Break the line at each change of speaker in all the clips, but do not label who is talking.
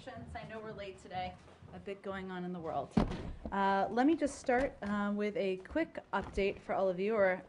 introductions. I know we're late today, a bit going on in the world. Let me just start with a quick update for all of you, or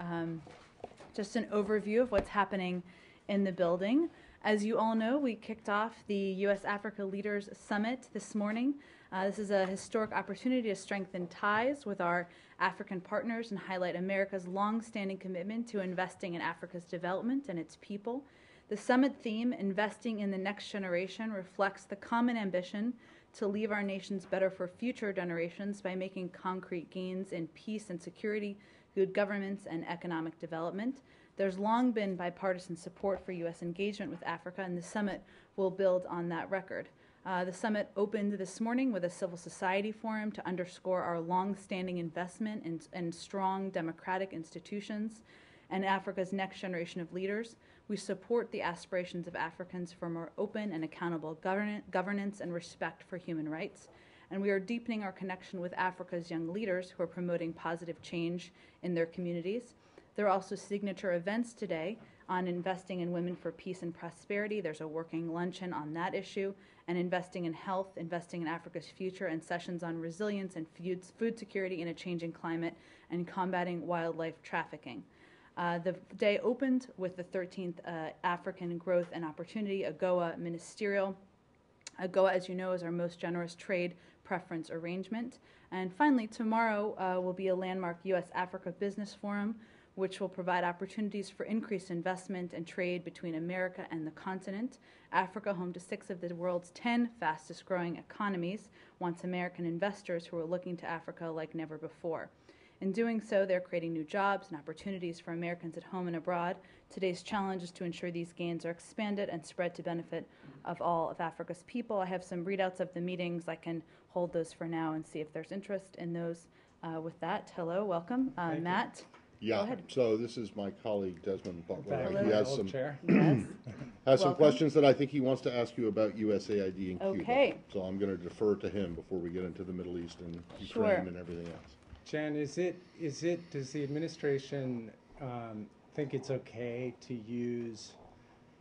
just an overview of what's happening in the building. As you all know, we kicked off the U.S.-Africa Leaders Summit this morning. This is a historic opportunity to strengthen ties with our African partners and highlight America's long-standing commitment to investing in Africa's development and its people. The summit theme, Investing in the Next Generation, reflects the common ambition to leave our nations better for future generations by making concrete gains in peace and security, good governance, and economic development. There's long been bipartisan support for U.S. engagement with Africa, and the summit will build on that record. The summit opened this morning with a civil society forum to underscore our long-standing investment in strong democratic institutions and Africa's next generation of leaders. We support the aspirations of Africans for more open and accountable governance and respect for human rights. And we are deepening our connection with Africa's young leaders who are promoting positive change in their communities. There are also signature events today on investing in women for peace and prosperity. There's a working luncheon on that issue, and investing in health, investing in Africa's future, and sessions on resilience and food security in a changing climate, and combating wildlife trafficking. The day opened with the 13th African Growth and Opportunity AGOA Ministerial. AGOA, as you know, is our most generous trade preference arrangement. And finally, tomorrow will be a landmark U.S.-Africa Business Forum, which will provide opportunities for increased investment and trade between America and the continent. Africa, home to 6 of the world's 10 fastest growing economies, wants American investors who are looking to Africa like never before. In doing so, they're creating new jobs and opportunities for Americans at home and abroad. Today's challenge is to ensure these gains are expanded and spread to benefit of all of Africa's people. I have some readouts of the meetings. I can hold those for now and see if there's interest in those. With that, hello, welcome. Matt?
Yeah, so this is my colleague Desmond Butler.
Hello.
He has some,
Yes.
has some questions that I think he wants to ask you about USAID in Cuba.
Okay.
So I'm going to defer to him before we get into the Middle East and Ukraine
Sure.
and everything else.
Jan, does the administration think it's okay to use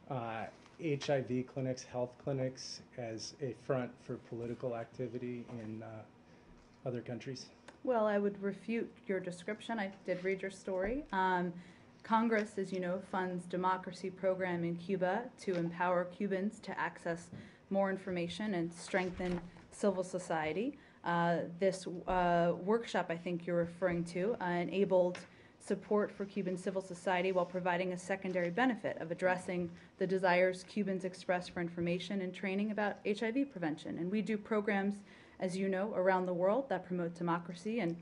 HIV clinics, health clinics, as a front for political activity in other countries?
Well, I would refute your description. I did read your story. Congress, as you know, funds democracy program in Cuba to empower Cubans to access more information and strengthen civil society. This workshop, I think you're referring to, enabled support for Cuban civil society while providing a secondary benefit of addressing the desires Cubans express for information and training about HIV prevention. And we do programs, as you know, around the world that promote democracy and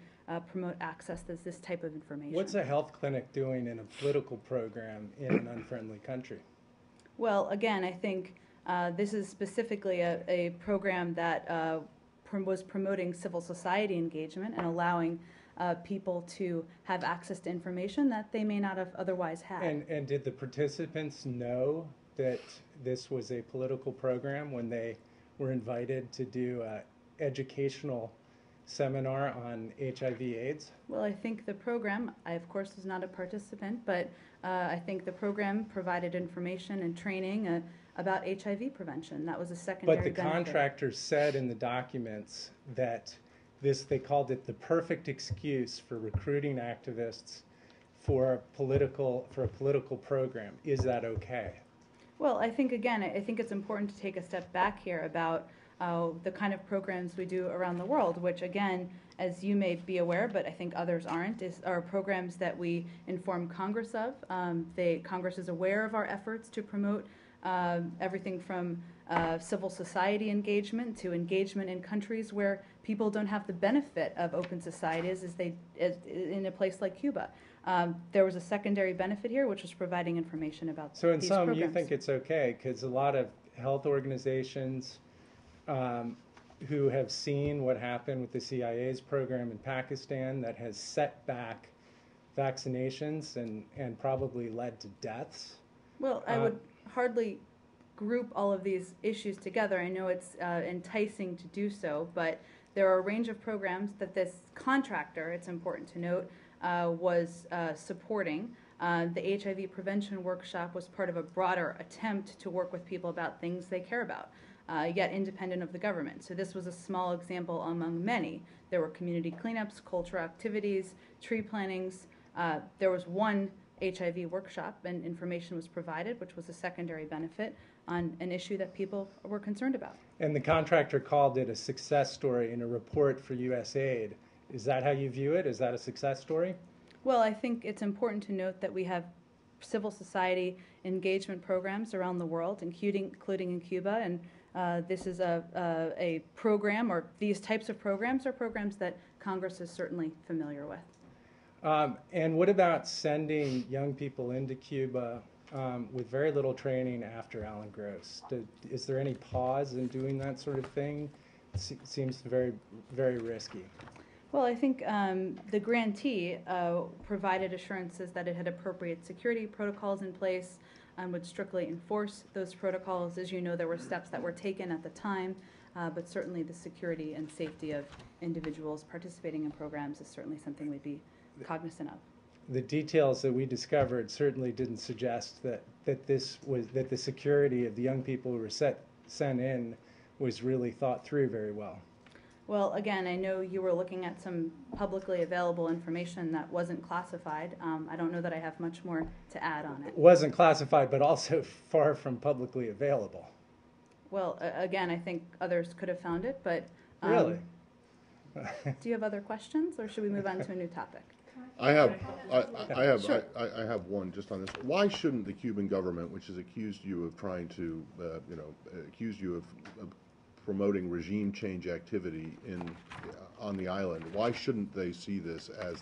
promote access to this type of information.
What's a health clinic doing in a political program in an unfriendly country?
Well, again, I think this is specifically a program that was promoting civil society engagement and allowing people to have access to information that they may not have otherwise had.
And did the participants know that this was a political program when they were invited to do an educational seminar on HIV/AIDS?
Well, I think the program, I of course was not a participant, but I think the program provided information and training about HIV prevention. That was a secondary benefit.
But the contractor said in the documents that they called it the perfect excuse for recruiting activists for a political program. Is that okay?
Well, I think, again, I think it's important to take a step back here about the kind of programs we do around the world, which, again, as you may be aware, but I think others aren't, are programs that we inform Congress of. Congress is aware of our efforts to promote everything from civil society engagement in countries where people don't have the benefit of open societies as in a place like Cuba. There was a secondary benefit here, which was providing information about these programs.
So in some, you think it's okay, because a lot of health organizations who have seen what happened with the CIA's program in Pakistan that has set back vaccinations and probably led to deaths.
Well, I would hardly group all of these issues together. I know it's enticing to do so, but there are a range of programs that this contractor, it's important to note, was supporting. The HIV prevention workshop was part of a broader attempt to work with people about things they care about. yet independent of the government. So this was a small example among many. There were community cleanups, cultural activities, tree plantings. There was one HIV workshop, and information was provided, which was a secondary benefit on an issue that people were concerned about.
And the contractor called it a success story in a report for USAID. Is that how you view it? Is that a success story?
Well, I think it's important to note that we have civil society engagement programs around the world, including in Cuba, and this is a program, or these types of programs are programs that Congress is certainly familiar with.
And what about sending young people into Cuba with very little training after Alan Gross? Is there any pause in doing that sort of thing? It seems very, very risky.
Well, I think the grantee provided assurances that it had appropriate security protocols in place and would strictly enforce those protocols. As you know, there were steps that were taken at the time, but certainly the security and safety of individuals participating in programs is certainly something we'd be cognizant of.
The details that we discovered certainly didn't suggest that the security of the young people who were sent in was really thought through very well.
Well, again, I know you were looking at some publicly available information that wasn't classified. I don't know that I have much more to add on it.
It wasn't classified, but also far from publicly available.
Well, again, I think others could have found it, but
Really?
do you have other questions, or should we move on to a new topic?
I have
Sure.
one just on this. Why shouldn't the Cuban government, which has accused you of trying to, accused you of promoting regime change activity on the island, why shouldn't they see this as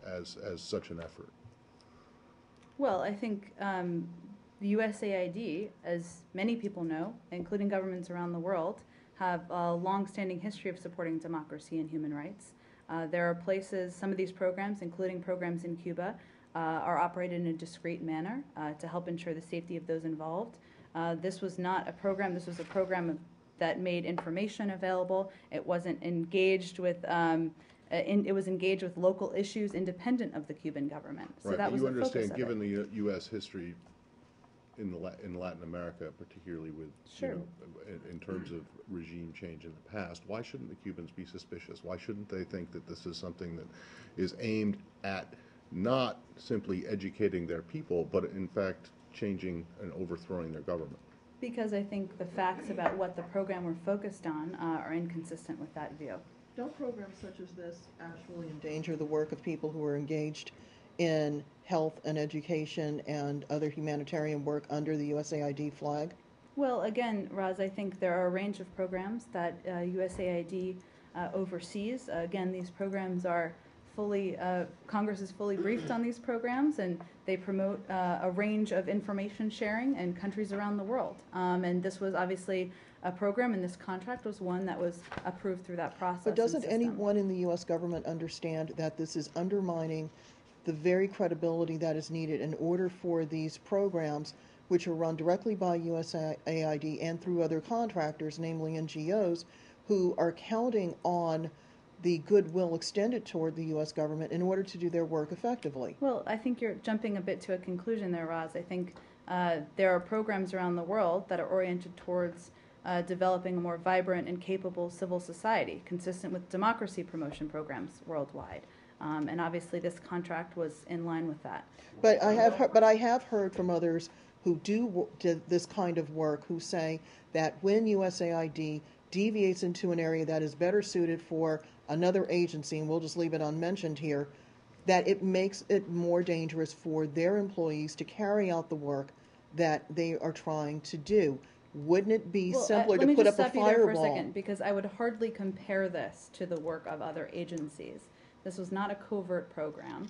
as such an effort?
Well, I think the USAID, as many people know, including governments around the world, have a long-standing history of supporting democracy and human rights. There are places, some of these programs, including programs in Cuba, are operated in a discreet manner to help ensure the safety of those involved. This was not a program, this was a program that made information available. It wasn't engaged with, it was engaged with local issues independent of the Cuban government. So
Right,
that
but
was
you
the focus
understand,
of
given
it.
the U.S. history in Latin America, particularly with,
Sure.
in terms of regime change in the past, why shouldn't the Cubans be suspicious? Why shouldn't they think that this is something that is aimed at not simply educating their people, but in fact changing and overthrowing their government?
Because I think the facts about what the program were focused on are inconsistent with that view.
Don't programs such as this actually endanger the work of people who are engaged in health and education and other humanitarian work under the USAID flag?
Well, again, Roz, I think there are a range of programs that USAID oversees. Again, these programs are fully, Congress is fully briefed on these programs, and they promote a range of information sharing in countries around the world. And this was obviously a program, and this contract was one that was approved through that process.
But doesn't
and system.
anyone in the U.S. government understand that this is undermining the very credibility that is needed in order for these programs, which are run directly by USAID and through other contractors, namely NGOs, who are counting on the goodwill extended toward the U.S. government in order to do their work effectively?
Well, I think you're jumping a bit to a conclusion there, Roz. I think there are programs around the world that are oriented towards developing a more vibrant and capable civil society, consistent with democracy promotion programs worldwide. And obviously this contract was in line with that.
But I have heard from others who do this kind of work who say that when USAID deviates into an area that is better suited for another agency, and we'll just leave it unmentioned here, that it makes it more dangerous for their employees to carry out the work that they are trying to do. Wouldn't it be simpler to put up a
Let me just stop you there for a
firewall?
second, because I would hardly compare this to the work of other agencies. This was not a covert program.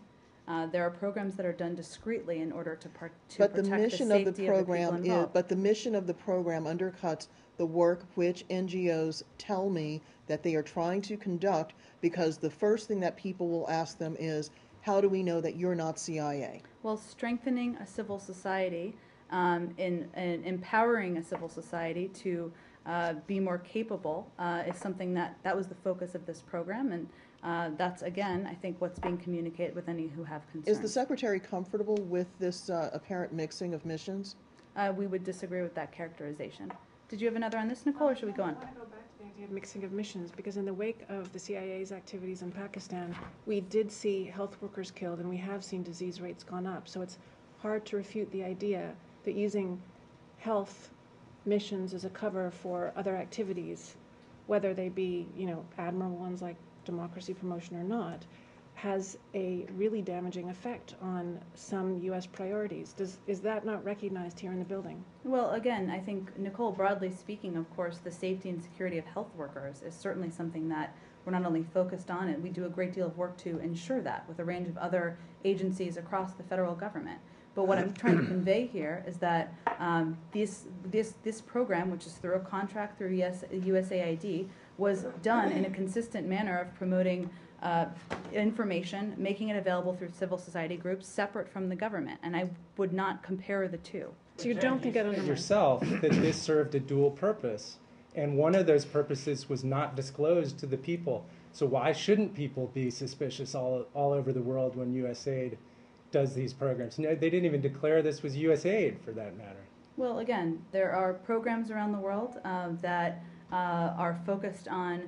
There are programs that are done discreetly in order to protect the safety of the people involved.
But the mission of the program undercuts the work which NGOs tell me that they are trying to conduct, because the first thing that people will ask them is, how do we know that you're not CIA?
Well, strengthening a civil society, in empowering a civil society to be more capable is something that was the focus of this program, and that's, again, I think what's being communicated with any who have concerns.
Is the Secretary comfortable with this apparent mixing of missions?
We would disagree with that characterization. Did you have another on this, Nicole, or should we go on?
I want to go back to the idea of mixing of missions, because in the wake of the CIA's activities in Pakistan, we did see health workers killed, and we have seen disease rates gone up. So it's hard to refute the idea that using health missions as a cover for other activities, whether they be, admirable ones like democracy promotion or not, has a really damaging effect on some U.S. priorities. Is that not recognized here in the building?
Well, again, I think, Nicole, broadly speaking, of course, the safety and security of health workers is certainly something that we're not only focused on, and we do a great deal of work to ensure that with a range of other agencies across the federal government. But what I'm trying to convey here is that this program, which is through a contract through USAID, was done in a consistent manner of promoting information, making it available through civil society groups separate from the government. And I would not compare the two.
So you don't think it undermines
yourself that this served a dual purpose, and one of those purposes was not disclosed to the people. So why shouldn't people be suspicious all over the world when USAID does these programs? No, they didn't even declare this was USAID, for that matter.
Well, again, there are programs around the world that are focused on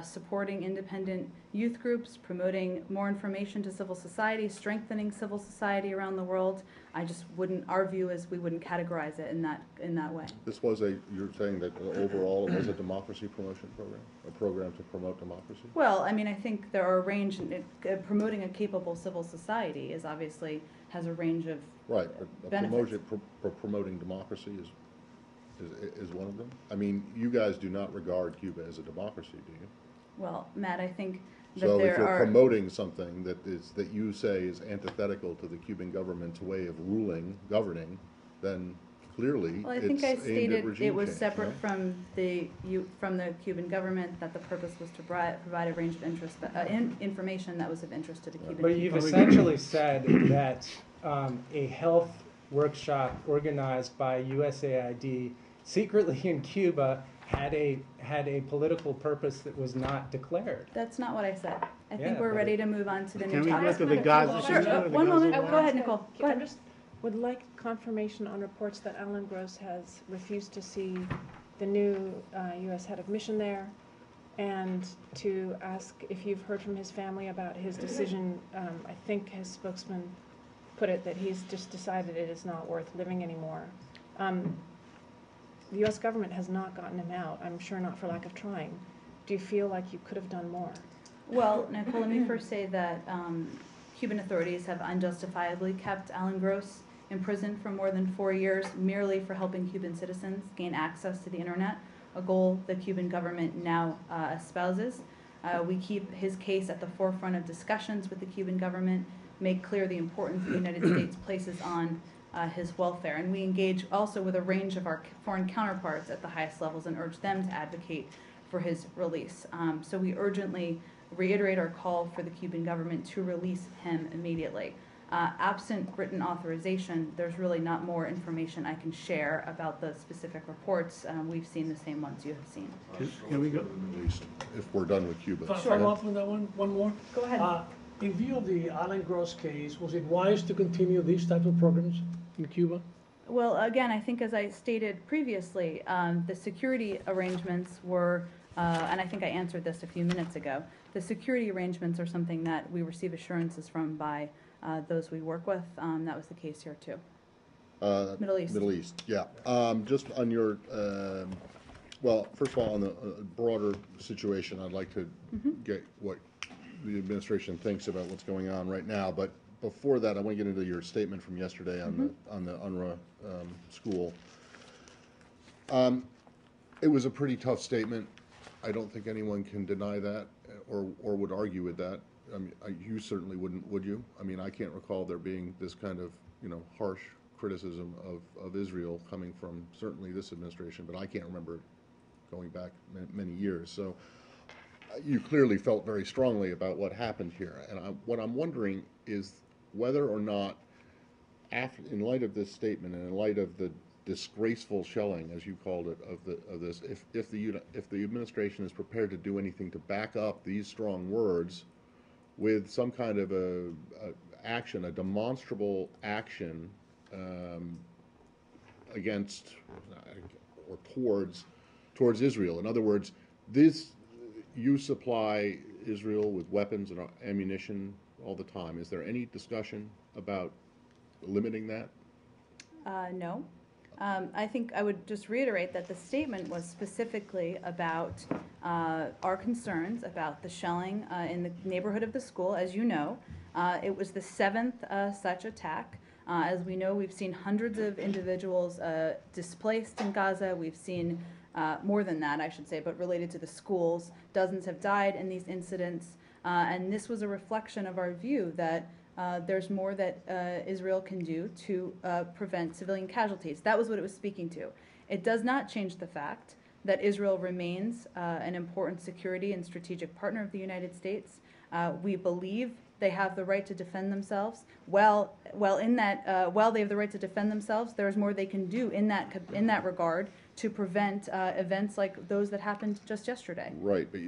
supporting independent youth groups, promoting more information to civil society, strengthening civil society around the world. I just wouldn't, our view is we wouldn't categorize it in that way.
This was you're saying that overall it was a democracy promotion program, a program to promote democracy?
Well, I mean, I think there are a range, promoting a capable civil society has a range of
Right, but
benefits.
promoting democracy is one of them? I mean, you guys do not regard Cuba as a democracy, do you?
Well, Matt, I think that
So if
there
you're
are...
promoting something that you say is antithetical to the Cuban government's way of governing, then clearly
Well, I
it's
think I
aimed at
stated
regime
it was
change,
separate
no?
from the Cuban government, that the purpose was to provide a range of information that was of interest to the Cuban
But
people.
you've essentially said that a health workshop organized by USAID secretly in Cuba had a political purpose that was not declared.
That's not what I said. I
Yeah,
think we're
but
ready to move on to the
Can
new
we
topic.
go to the Gaza
Sure,
situation?
one moment.
Gaza
Go ahead,
war?
Nicole. Go
I
ahead.
just would like confirmation on reports that Alan Gross has refused to see the new U.S. head of mission there, and to ask if you've heard from his family about his decision. I think his spokesman put it that he's just decided it is not worth living anymore. The U.S. government has not gotten him out, I'm sure not for lack of trying. Do you feel like you could have done more?
Well, Nicole, let me first say that Cuban authorities have unjustifiably kept Alan Gross in prison for more than 4 years merely for helping Cuban citizens gain access to the internet, a goal the Cuban government now espouses. We keep his case at the forefront of discussions with the Cuban government, make clear the importance the United States places on his welfare. And we engage also with a range of our foreign counterparts at the highest levels and urge them to advocate for his release. So we urgently reiterate our call for the Cuban government to release him immediately. Absent written authorization, there's really not more information I can share about the specific reports. We've seen the same ones you have seen.
Can we go?
At least, if we're done with Cuba.
Follow up on that one more?
Go ahead.
In view of the Alan Gross case, was it wise to continue these type of programs in Cuba?
Well, again, I think as I stated previously, the security arrangements were, and I think I answered this a few minutes ago, the security arrangements are something that we receive assurances from by those we work with. That was the case here too. Middle East.
Middle East, yeah. Just on your, well, first of all, on the broader situation, I'd like to get what the administration thinks about what's going on right now. But before that, I want to get into your statement from yesterday on the UNRWA school. It was a pretty tough statement. I don't think anyone can deny that or would argue with that. I mean, you certainly wouldn't, would you? I mean, I can't recall there being this kind of, harsh criticism of Israel coming from certainly this administration, but I can't remember it going back many years. So you clearly felt very strongly about what happened here. And what I'm wondering is whether or not, in light of this statement and in light of the disgraceful shelling, as you called it, of this, if the administration is prepared to do anything to back up these strong words with some kind of a demonstrable action against or towards Israel. In other words, you supply Israel with weapons and ammunition all the time. Is there any discussion about limiting that?
No. I think I would just reiterate that the statement was specifically about our concerns about the shelling in the neighborhood of the school. As you know, it was the 7th such attack. As we know, we've seen hundreds of individuals displaced in Gaza. We've seen more than that, I should say, but related to the schools. Dozens have died in these incidents. And this was a reflection of our view that there's more that Israel can do to prevent civilian casualties. That was what it was speaking to. It does not change the fact that Israel remains an important security and strategic partner of the United States. We believe they have the right to defend themselves. While they have the right to defend themselves, there is more they can do in that regard to prevent events like those that happened just yesterday.
Right, but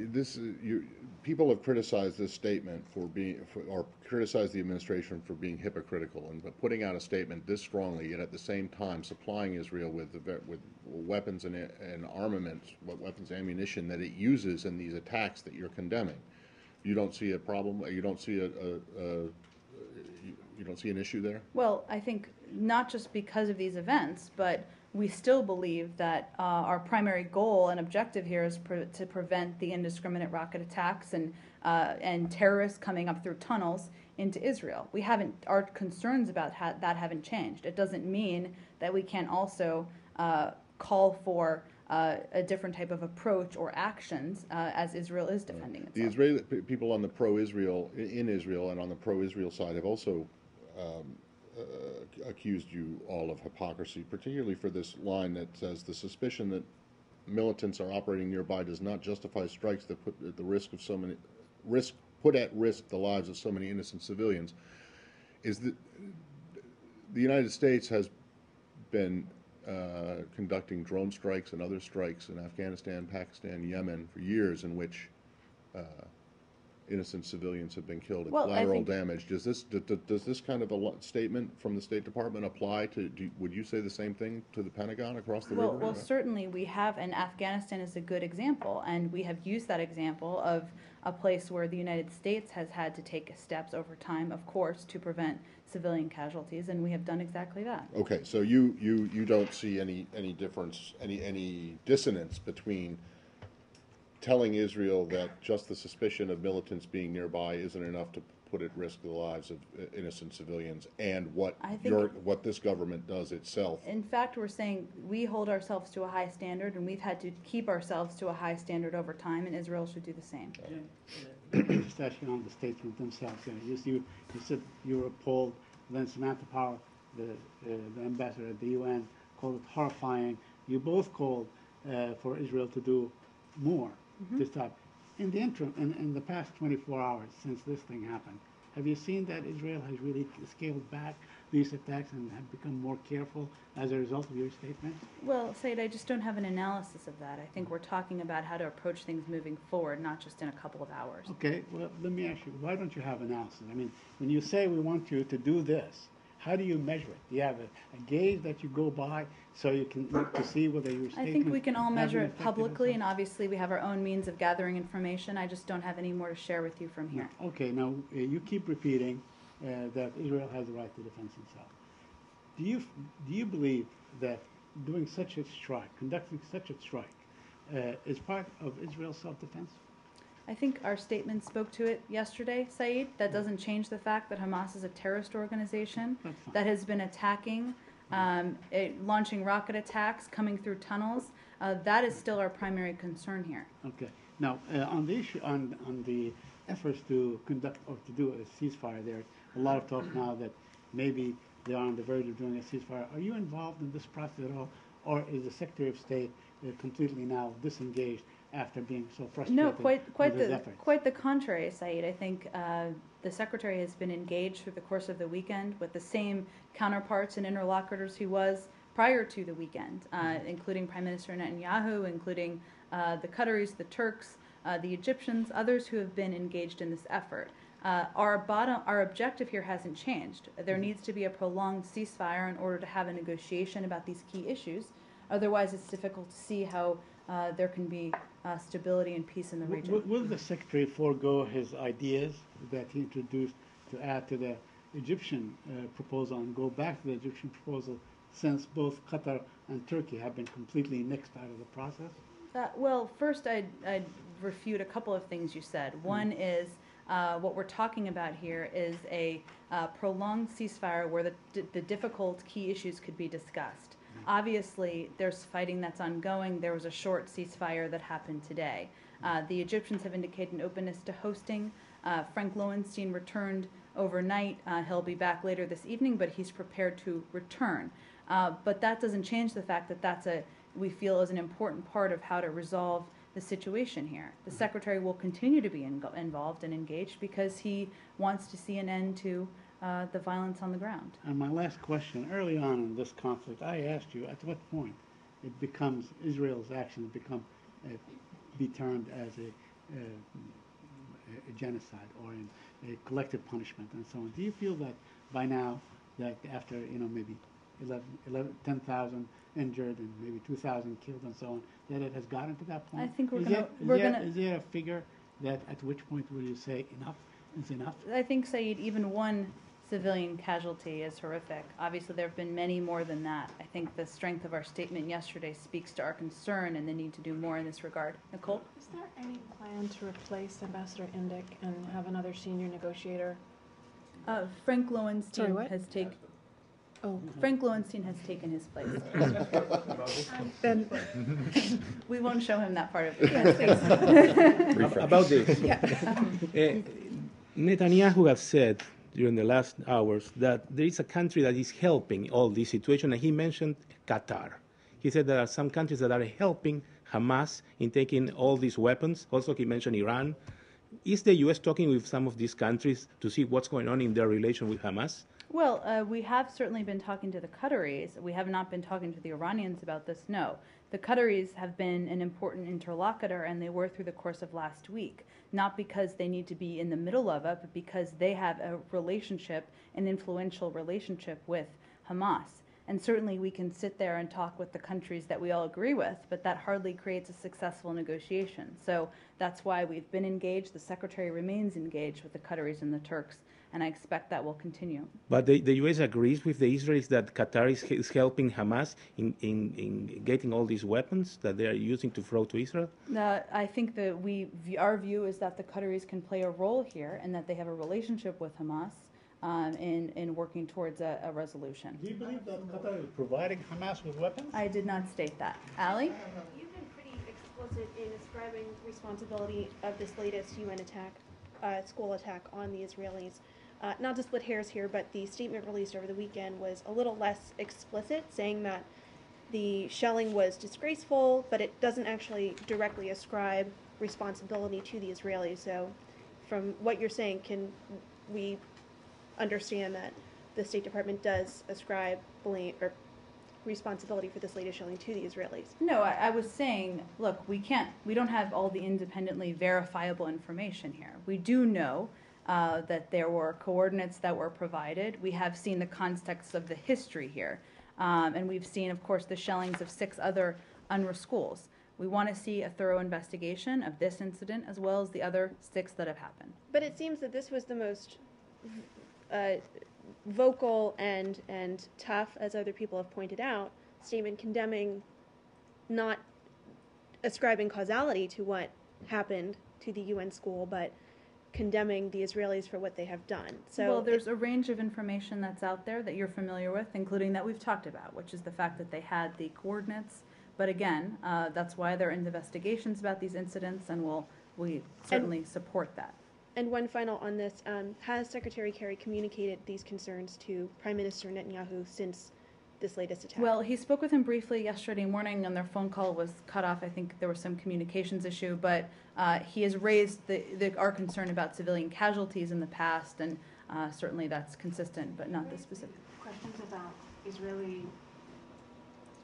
people have criticized this statement or criticized the administration for being hypocritical and putting out a statement this strongly, yet at the same time supplying Israel with weapons and armaments, weapons and ammunition that it uses in these attacks that you're condemning. You don't see a problem? You don't see you don't see an issue there?
Well, I think not just because of these events, but we still believe that our primary goal and objective here is to prevent the indiscriminate rocket attacks and terrorists coming up through tunnels into Israel. Our concerns about that haven't changed. It doesn't mean that we can't also call for a different type of approach or actions as Israel is defending itself.
The Israeli people on the pro-Israel in Israel and on the pro-Israel side have also accused you all of hypocrisy, particularly for this line that says the suspicion that militants are operating nearby does not justify strikes that put at risk the lives of so many innocent civilians. Is that the United States has been conducting drone strikes and other strikes in Afghanistan, Pakistan, Yemen for years, in which innocent civilians have been killed. Collateral damage. Does this kind of a statement from the State Department apply to? Would you say the same thing to the Pentagon across the river?
Well, certainly we have, and Afghanistan is a good example, and we have used that example of a place where the United States has had to take steps over time, of course, to prevent civilian casualties, and we have done exactly that.
Okay, so you don't see any difference, any dissonance between telling Israel that just the suspicion of militants being nearby isn't enough to put at risk the lives of innocent civilians, and what this government does itself. In
fact, we're saying we hold ourselves to a high standard, and we've had to keep ourselves to a high standard over time, and Israel should do the same.
Just actually on the statement themselves. You said you were appalled. Then Samantha Power, the ambassador at the UN, called it horrifying. You both called for Israel to do more to stop. In the interim, in the past 24 hours since this thing happened, have you seen that Israel has really scaled back these attacks and have become more careful as a result of your statement?
Well, Said, I just don't have an analysis of that. I think we're talking about how to approach things moving forward, not just in a couple of hours.
Okay, well, let me ask you, why don't you have analysis? I mean, when you say we want you to do this, how do you measure it? Do you have a gauge that you go by so you can look to see whether your statement...
I think we can all measure it publicly, and obviously we have our own means of gathering information. I just don't have any more to share with you from here.
Okay, now you keep repeating that Israel has the right to defend itself. Do you believe that doing such a strike, conducting such a strike, is part of Israel's self-defense?
I think our statement spoke to it yesterday, Saeed. That doesn't change the fact that Hamas is a terrorist organization that has been attacking, launching rocket attacks, coming through tunnels. That is still our primary concern here.
Okay. Now, on the issue, on the efforts to conduct or to do a ceasefire, there's a lot of talk now that maybe they are on the verge of doing a ceasefire. Are you involved in this process at all, or is the Secretary of State completely now disengaged after being so frustrated?
No, quite the contrary, Saeed. I think the Secretary has been engaged through the course of the weekend with the same counterparts and interlocutors he was prior to the weekend, including Prime Minister Netanyahu, including the Qataris, the Turks, the Egyptians, others who have been engaged in this effort. Our objective here hasn't changed. There needs to be a prolonged ceasefire in order to have a negotiation about these key issues. Otherwise, it's difficult to see how there can be stability and peace in the region.
Will the Secretary forego his ideas that he introduced to add to the Egyptian proposal and go back to the Egyptian proposal, since both Qatar and Turkey have been completely nixed out of the process?
Well, first, I'd refute a couple of things you said. One is what we're talking about here is a prolonged ceasefire where the difficult key issues could be discussed. Obviously, there's fighting that's ongoing. There was a short ceasefire that happened today. The Egyptians have indicated an openness to hosting. Frank Lowenstein returned overnight. He'll be back later this evening, but he's prepared to return. But that doesn't change the fact that we feel is an important part of how to resolve the situation here. The Secretary will continue to be involved and engaged because he wants to see an end to the violence on the ground.
And my last question, early on in this conflict, I asked you at what point Israel's actions be termed as a genocide or a collective punishment and so on. Do you feel that by now, that after maybe 10,000 injured and maybe 2,000 killed and so on, that it has gotten to that point?
I think
Is there a figure that at which point will you say enough is enough?
I think, Saeed, even one civilian casualty is horrific. Obviously, there have been many more than that. I think the strength of our statement yesterday speaks to our concern and the need to do more in this regard. Nicole?
Is there any plan to replace Ambassador Indyk and have another senior negotiator?
Frank Lowenstein
Sorry, what?
has taken.
Oh,
Frank Lowenstein has taken his place.
then
We won't show him that part of it.
About this. Netanyahu has said during the last hours that there is a country that is helping all this situation, and he mentioned Qatar. He said there are some countries that are helping Hamas in taking all these weapons. Also, he mentioned Iran. Is the U.S. talking with some of these countries to see what's going on in their relation with Hamas?
Well, we have certainly been talking to the Qataris. We have not been talking to the Iranians about this, no. The Qataris have been an important interlocutor, and they were through the course of last week, not because they need to be in the middle of it, but because they have a relationship, an influential relationship with Hamas. And certainly we can sit there and talk with the countries that we all agree with, but that hardly creates a successful negotiation. So that's why we've been engaged. The Secretary remains engaged with the Qataris and the Turks, and I expect that will continue.
But the U.S. agrees with the Israelis that Qatar is helping Hamas in getting all these weapons that they are using to throw to Israel?
I think that our view is that the Qataris can play a role here and that they have a relationship with Hamas in working towards a resolution.
Do you believe that Qatar is providing Hamas with weapons?
I did not state that. Ali?
You've been pretty explicit in ascribing responsibility of this latest UN attack, school attack on the Israelis. Not to split hairs here, but the statement released over the weekend was a little less explicit, saying that the shelling was disgraceful, but it doesn't actually directly ascribe responsibility to the Israelis. So from what you're saying, can we understand that the State Department does ascribe blame or responsibility for this latest shelling to the Israelis?
No, I was saying, look, we don't have all the independently verifiable information here. We do know that there were coordinates that were provided. We have seen the context of the history here. And we've seen, of course, the shellings of 6 other UNRWA schools. We want to see a thorough investigation of this incident as well as the other 6 that have happened.
But it seems that this was the most vocal and tough, as other people have pointed out, statement condemning, not ascribing causality to what happened to the UN school, but condemning the Israelis for what they have done. So
well, there's a range of information that's out there that you're familiar with, including that we've talked about, which is the fact that they had the coordinates. But again, that's why there are investigations about these incidents, and we certainly support that.
And one final on this, has Secretary Kerry communicated these concerns to Prime Minister Netanyahu since this latest attack?
Well, he spoke with him briefly yesterday morning, and their phone call was cut off. I think there was some communications issue, but he has raised our concern about civilian casualties in the past, and certainly that's consistent, but not this specific.
questions about Israeli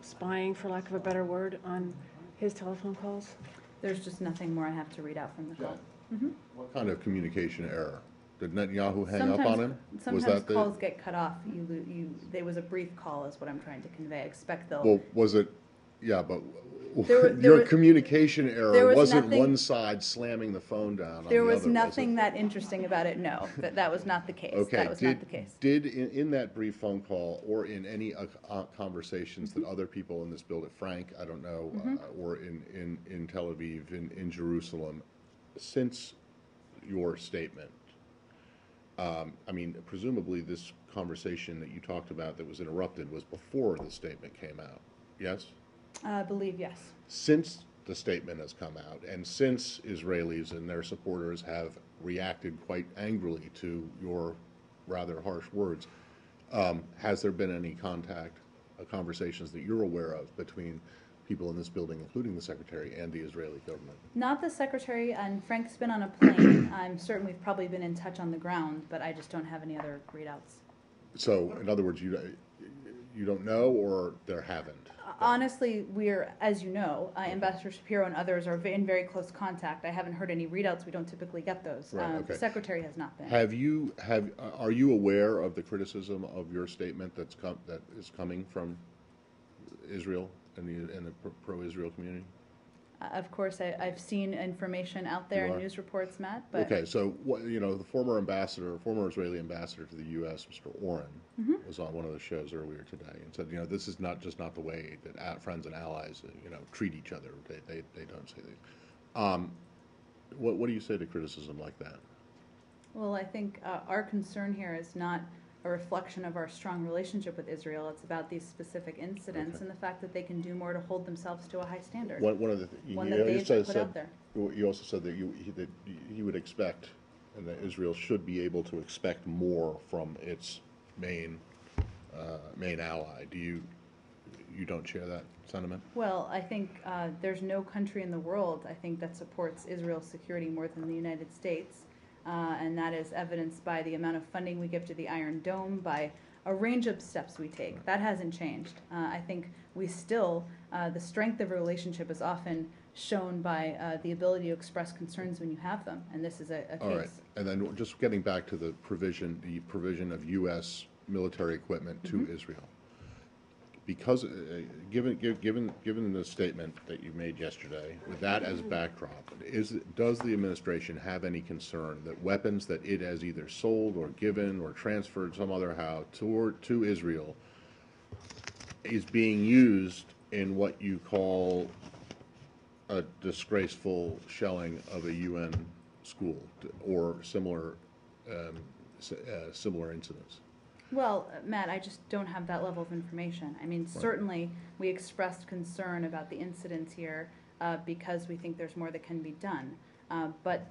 spying, for lack of a better word, on his telephone calls?
There's just nothing more I have to read out from the call.
What kind of communication error? Did Netanyahu hang up on him?
Sometimes calls get cut off. There was a brief call is what I'm trying to convey. I expect they'll...
Well, was it Yeah, but
There
your
was-
communication
there
error
was
wasn't
nothing-
one side slamming the phone down on
There
the
was
other,
nothing
was
that interesting about it, no. That was not the case.
it? Okay,
That was not the case.
did in that brief phone call or in any conversations that other people in this building, Frank, I don't know, or in Tel Aviv, in Jerusalem, since your statement, I mean, presumably this conversation that you talked about that was interrupted was before the statement came out, yes?
I believe yes.
Since the statement has come out, and since Israelis and their supporters have reacted quite angrily to your rather harsh words, has there been any contact, conversations that you're aware of between people in this building, including the Secretary and the Israeli government?
Not the Secretary, and Frank's been on a plane. I'm certain we've probably been in touch on the ground, but I just don't have any other readouts.
So, in other words, you don't know, or there haven't?
Honestly, we're, as you know, Ambassador Shapiro and others are in very close contact. I haven't heard any readouts. We don't typically get those.
Right, okay.
The Secretary has not been.
Are you aware of the criticism of your statement that is coming from Israel and the pro-Israel community?
Of course, I've seen information out there
You
in
are?
news reports, Matt. But
Okay, so the former Israeli ambassador to the U.S., Mr. Oren, was on one of the shows earlier today and said, this is not the way that friends and allies, treat each other. They don't say things. What do you say to criticism like that?
Well, I think our concern here is not a reflection of our strong relationship with Israel. It's about these specific incidents
Okay.
and the fact that they can do more to hold themselves to a high standard.
One of the
One that they've put out there.
You also said that you would expect, and that Israel should be able to expect more from its main ally. You don't share that sentiment?
Well, I think there's no country in the world, I think, that supports Israel's security more than the United States. And that is evidenced by the amount of funding we give to the Iron Dome, by a range of steps we take. That hasn't changed. I think we still, the strength of a relationship is often shown by the ability to express concerns when you have them, and this is a case.
All right, and then just getting back to the provision of U.S. military equipment to Israel. Because, given the statement that you made yesterday, with that as backdrop, does the administration have any concern that weapons that it has either sold or given or transferred some other how to Israel is being used in what you call a disgraceful shelling of a UN school or similar incidents?
Well, Matt, I just don't have that level of information. I mean, certainly we expressed concern about the incidents here because we think there's more that can be done. But,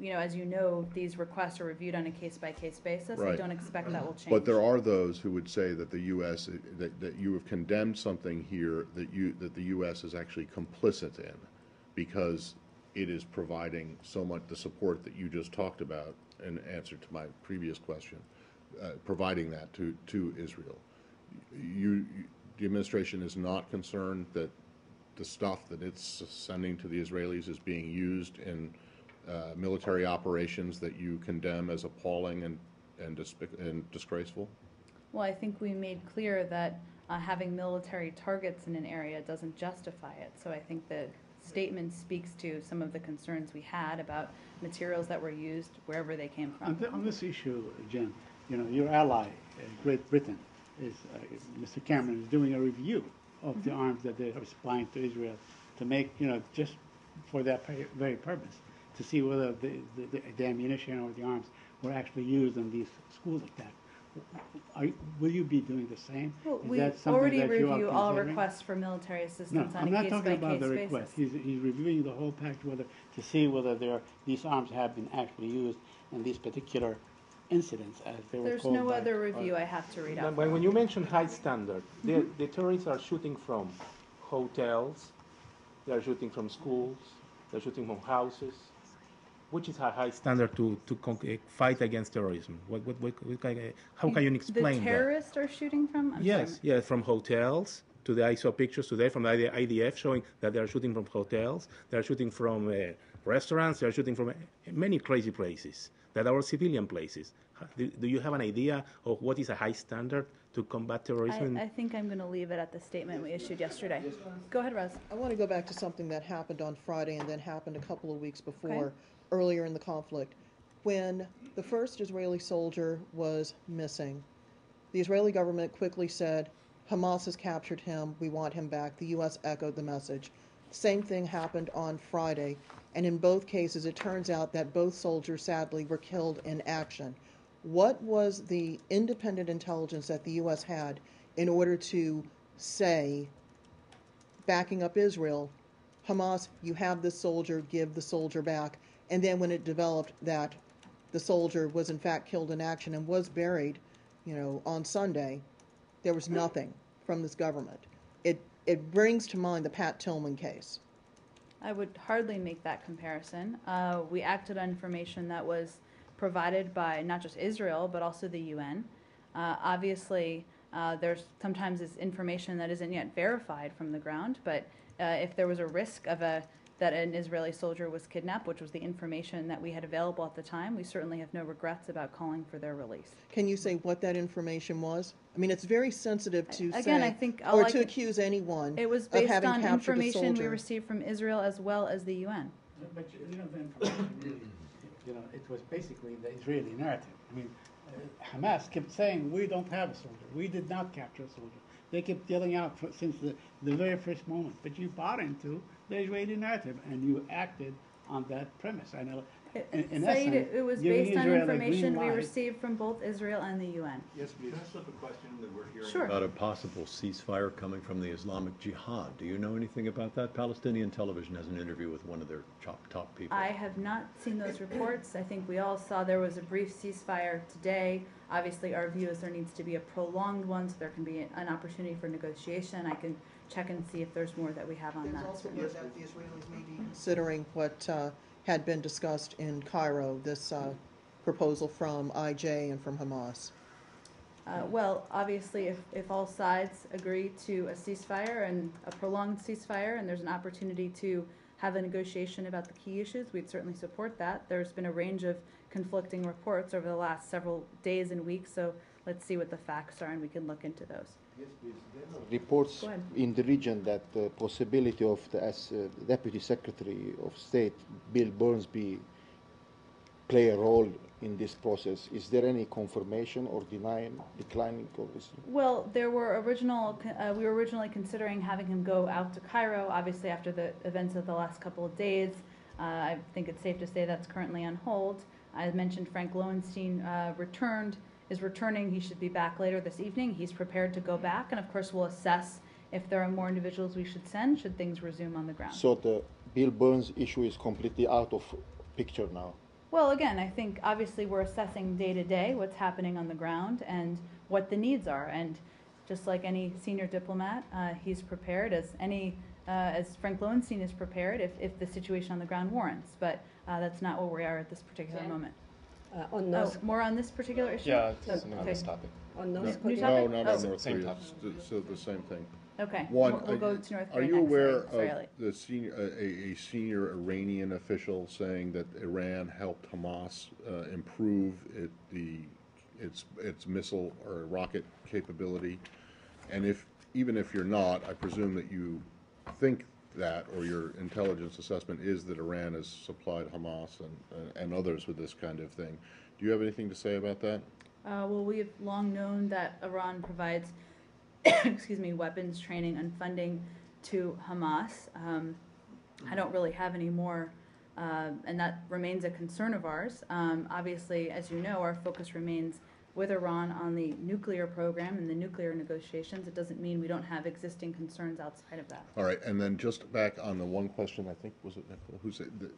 as you know, these requests are reviewed on a case-by-case basis. I
Right.
don't expect that will change.
But there are those who would say that the U.S. that you have condemned something here that the U.S. is actually complicit in, because it is providing so much the support that you just talked about in answer to my previous question, providing that to Israel. The administration is not concerned that the stuff that it's sending to the Israelis is being used in military operations that you condemn as appalling and disgraceful?
Well, I think we made clear that having military targets in an area doesn't justify it. So I think the statement speaks to some of the concerns we had about materials that were used wherever they came from.
On this issue, Jen, your ally, Great Britain, Mr. Cameron, is doing a review of the arms that they are supplying to Israel to make, just for that very purpose, to see whether the ammunition or the arms were actually used in these school attacks. Will you be doing the same?
Well,
Is
we
that something
already
that you are
review all
considering?
requests for military
No,
assistance on
I'm
a
not talking about
case-by-case
the
basis.
request. He's reviewing the whole package to see whether these arms have been actually used in these particular incidents, as they were
There's
called.
no
by-
other review I have to read out.
When you mention high standard, the terrorists are shooting from hotels, they are shooting from schools, they're shooting from houses. Which is a high standard to fight against terrorism? How can you explain
The terrorists are shooting from? I'm
Yes,
sorry.
yes, from hotels. Today I saw pictures today from the IDF showing that they are shooting from hotels, they are shooting from restaurants, they are shooting from many crazy places that are civilian places. Do you have an idea of what is a high standard to combat terrorism.
I think I'm going to leave it at the statement we issued yesterday. Go ahead, Roz.
I want to go back to something that happened on Friday and then happened a couple of weeks before, earlier in the conflict. When the first Israeli soldier was missing, the Israeli government quickly said, Hamas has captured him, we want him back. The U.S. echoed the message. Same thing happened on Friday, and in both cases it turns out that both soldiers sadly were killed in action. What was the independent intelligence that the U.S. had in order to say, backing up Israel, Hamas, you have this soldier, give the soldier back, and then when it developed that the soldier was in fact killed in action and was buried, on Sunday, there was nothing from this government. It brings to mind the Pat Tillman case.
I would hardly make that comparison. We acted on information that was provided by not just Israel, but also the UN. Obviously, there's sometimes is information that isn't yet verified from the ground, but if there was a risk of that an Israeli soldier was kidnapped, which was the information that we had available at the time, we certainly have no regrets about calling for their release.
Can you say what that information was? I mean, it's very sensitive to
Again,
say,
I think
or to accuse anyone
it was
of
based
having
on
captured a
information we
soldier.
received from Israel as well as the UN.
But the information really, it was basically the Israeli narrative. I mean, Hamas kept saying, we don't have a soldier. We did not capture a soldier. They kept yelling out since the very first moment. But you bought into the Israeli narrative, and you acted on that premise. I know. In
Said
essence,
it was
giving
based on
Israel a green
information we
light.
received from both Israel and the UN.
Yes, please. Can I slip a question that we're hearing
Sure.
about a possible ceasefire coming from the Islamic Jihad? Do you know anything about that? Palestinian television has an interview with one of their top people.
I have not seen those reports. I think we all saw there was a brief ceasefire today. Obviously, our view is there needs to be a prolonged one, so there can be an opportunity for negotiation. I can check and see if there's more that we have on
There's
that.
also word that the Israelis may be considering what had been discussed in Cairo, this proposal from IJ and from Hamas.
Well, obviously, if all sides agree to a ceasefire and a prolonged ceasefire, and there's an opportunity to have a negotiation about the key issues, we'd certainly support that. There's been a range of conflicting reports over the last several days and weeks, so let's see what the facts are, and we can look into those.
Yes, please. Reports
Go ahead.
in the region that the possibility of as Deputy Secretary of State Bill Burnsby play a role in this process. Is there any confirmation or declining of this?
Well, we were originally considering having him go out to Cairo, obviously after the events of the last couple of days. I think it's safe to say that's currently on hold. I mentioned Frank Lowenstein is returning. He should be back later this evening. He's prepared to go back, and of course we'll assess if there are more individuals we should send should things resume on the ground.
So the Bill Burns issue is completely out of picture now.
Well, again, I think obviously we're assessing day to day what's happening on the ground and what the needs are. And just like any senior diplomat, he's prepared as Frank Lowenstein is prepared if the situation on the ground warrants. But that's not where we are at this particular moment. More on this particular issue?
Yeah, it's on this topic.
On
No,
North
no,
Korea?
not
Oh.
on North
Same
Korea.
topic.
It's still the same thing.
Okay,
One,
we'll go to North
are
Korea
you
next.
aware
Sorry,
of
Elliot.
the a senior Iranian official saying that Iran helped Hamas improve its missile or rocket capability? And even if you're not, I presume that you think that, or your intelligence assessment is that Iran has supplied Hamas and others with this kind of thing. Do you have anything to say about that?
Well, we have long known that Iran provides, weapons, training, and funding to Hamas. I don't really have any more, and that remains a concern of ours. Obviously, as you know, our focus remains with Iran on the nuclear program and the nuclear negotiations. It doesn't mean we don't have existing concerns outside of that.
All right, and then just back on the one question, I think, was it Nicola, who said that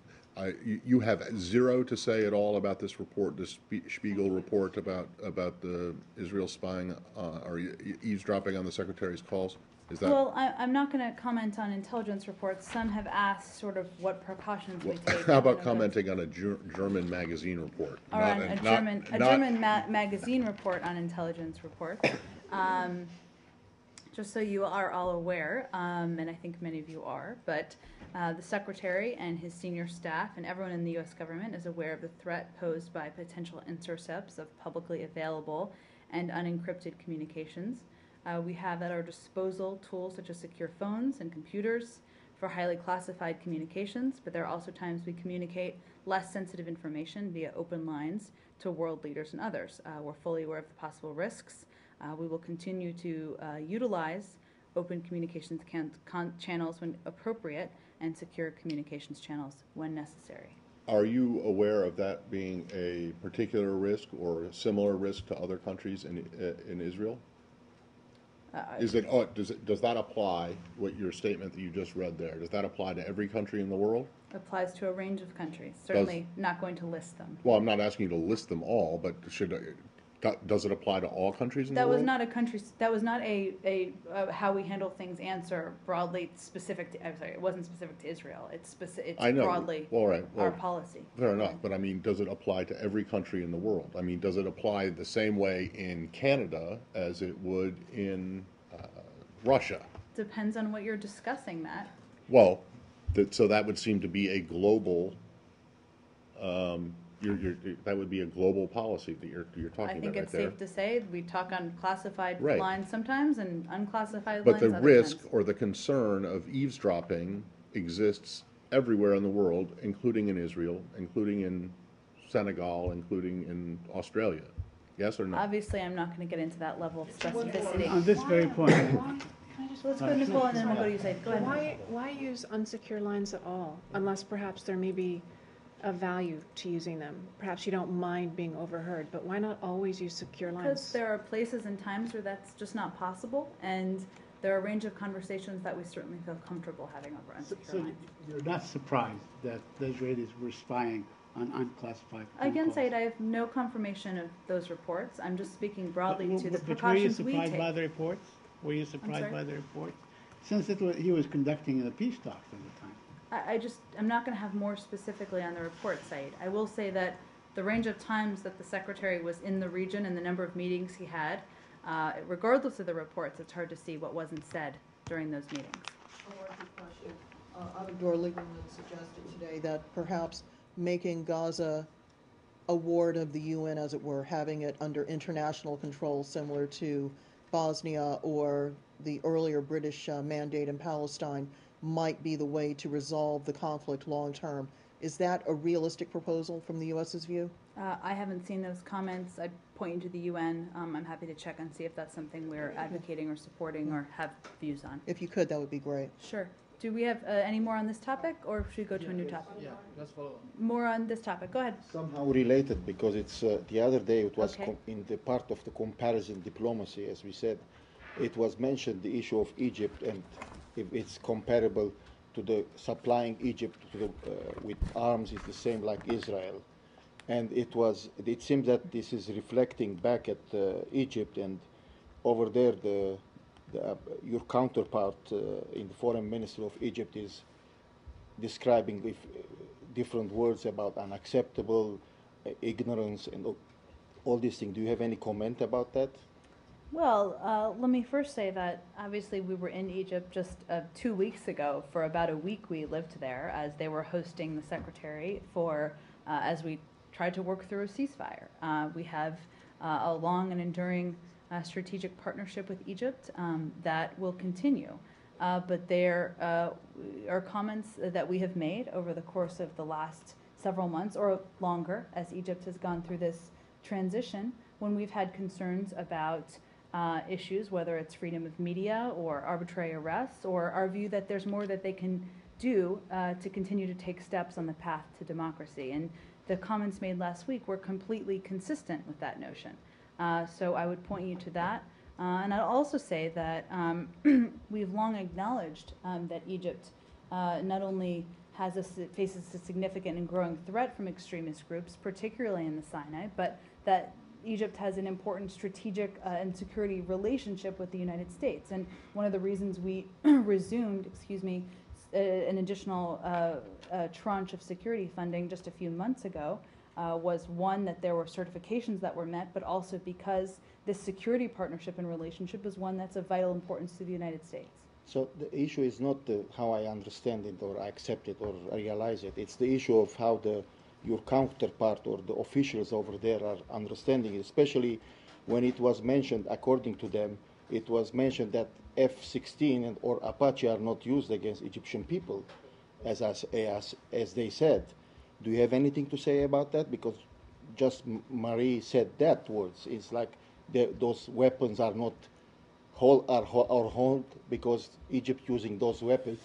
you have zero to say at all about this report, this Spiegel report about the Israel spying or eavesdropping on the Secretary's calls? Is that?
Well, I'm not going to comment on intelligence reports. Some have asked sort of what precautions we take.
How about commenting on a German magazine report?
Or on a German magazine report on intelligence reports. Just so you are all aware, and I think many of you are, but the Secretary and his senior staff and everyone in the U.S. government is aware of the threat posed by potential intercepts of publicly available and unencrypted communications. We have at our disposal tools such as secure phones and computers for highly classified communications, but there are also times we communicate less sensitive information via open lines to world leaders and others. We're fully aware of the possible risks. We will continue to utilize open communications channels when appropriate and secure communications channels when necessary.
Are you aware of that being a particular risk or a similar risk to other countries in Israel? Does that apply, what your statement that you just read there, does that apply to every country in the world?
Applies to a range of countries. Certainly not going to list them.
Well, I'm not asking you to list them all, but does it apply to all countries in the world?
That was not a how we handle things answer broadly specific to, I'm sorry, it wasn't specific to Israel. It's broadly our policy.
Fair enough, but I mean, does it apply to every country in the world? I mean, does it apply the same way in Canada as it would in Russia?
Depends on what you're discussing, Matt.
Well, so that would seem to be a global that would be a global policy that you're talking about right there.
I think it's safe to say we talk on classified
Right.
lines sometimes and unclassified
But
lines
the
other
risk
times.
or the concern of eavesdropping exists everywhere in the world, including in Israel, including in Senegal, including in Australia. Yes or no?
Obviously, I'm not going to get into that level of specificity.
On this very point,
Let's go to Nicole and then we'll go to you, Said. Go ahead.
Why use unsecure lines at all, unless perhaps there may be a value to using them? Perhaps you don't mind being overheard, but why not always use secure
Because
lines?
there are places and times where that's just not possible, and there are a range of conversations that we certainly feel comfortable having over unsecure
so
lines.
you're not surprised that the Israelis were spying on unclassified phone
Again,
calls?
Said, I have no confirmation of those reports. I'm just speaking broadly to the
But were you
precautions we
surprised by
take.
the reports? Were you surprised
sorry?
by the report? Since he was conducting the peace talks at the time.
I'm not going to have more specifically on the report, Said. I will say that the range of times that the secretary was in the region and the number of meetings he had, regardless of the reports, it's hard to see what wasn't said during those meetings.
Avigdor Lieberman suggested today that perhaps making Gaza a ward of the UN, as it were, having it under international control similar to Bosnia or the earlier British mandate in Palestine might be the way to resolve the conflict long term. Is that a realistic proposal from the U.S.'s view?
I haven't seen those comments. I'd point you to the UN. I'm happy to check and see if that's something we're advocating or supporting or have views on.
If you could, that would be great.
Sure. Do we have any more on this topic, or should we go to a new topic?
Yeah, let's follow.
More on this topic. Go ahead.
Somehow related, because it's the other day it was
Okay.
in the part of the comparison diplomacy, as we said, it was mentioned the issue of Egypt and if it's comparable to the supplying Egypt to the, with arms is the same like Israel, and it seems that this is reflecting back at Egypt, and over there your counterpart in the foreign minister of Egypt is describing with different words about unacceptable, ignorance, and all these things. Do you have any comment about that?
Well, let me first say that obviously we were in Egypt just 2 weeks ago. For about a week we lived there as they were hosting the secretary for, as we tried to work through a ceasefire. We have a long and enduring strategic partnership with Egypt that will continue. But there are comments that we have made over the course of the last several months or longer as Egypt has gone through this transition when we've had concerns about issues, whether it's freedom of media or arbitrary arrests, or our view that there's more that they can do to continue to take steps on the path to democracy. And the comments made last week were completely consistent with that notion. So I would point you to that. And I'll also say that we've long acknowledged that Egypt not only faces a significant and growing threat from extremist groups, particularly in the Sinai, but that Egypt has an important strategic and security relationship with the United States. And one of the reasons we resumed, an additional tranche of security funding just a few months ago was one, that there were certifications that were met, but also because this security partnership and relationship is one that's of vital importance to the United States.
So the issue is not how I understand it or I accept it or realize it. It's the issue of how your counterpart or the officials over there are understanding it, especially when it was mentioned, according to them, it was mentioned that F-16 and or Apache are not used against Egyptian people, as they said. Do you have anything to say about that? Because just Marie said that words. It's like those weapons are not hold because Egypt using those weapons,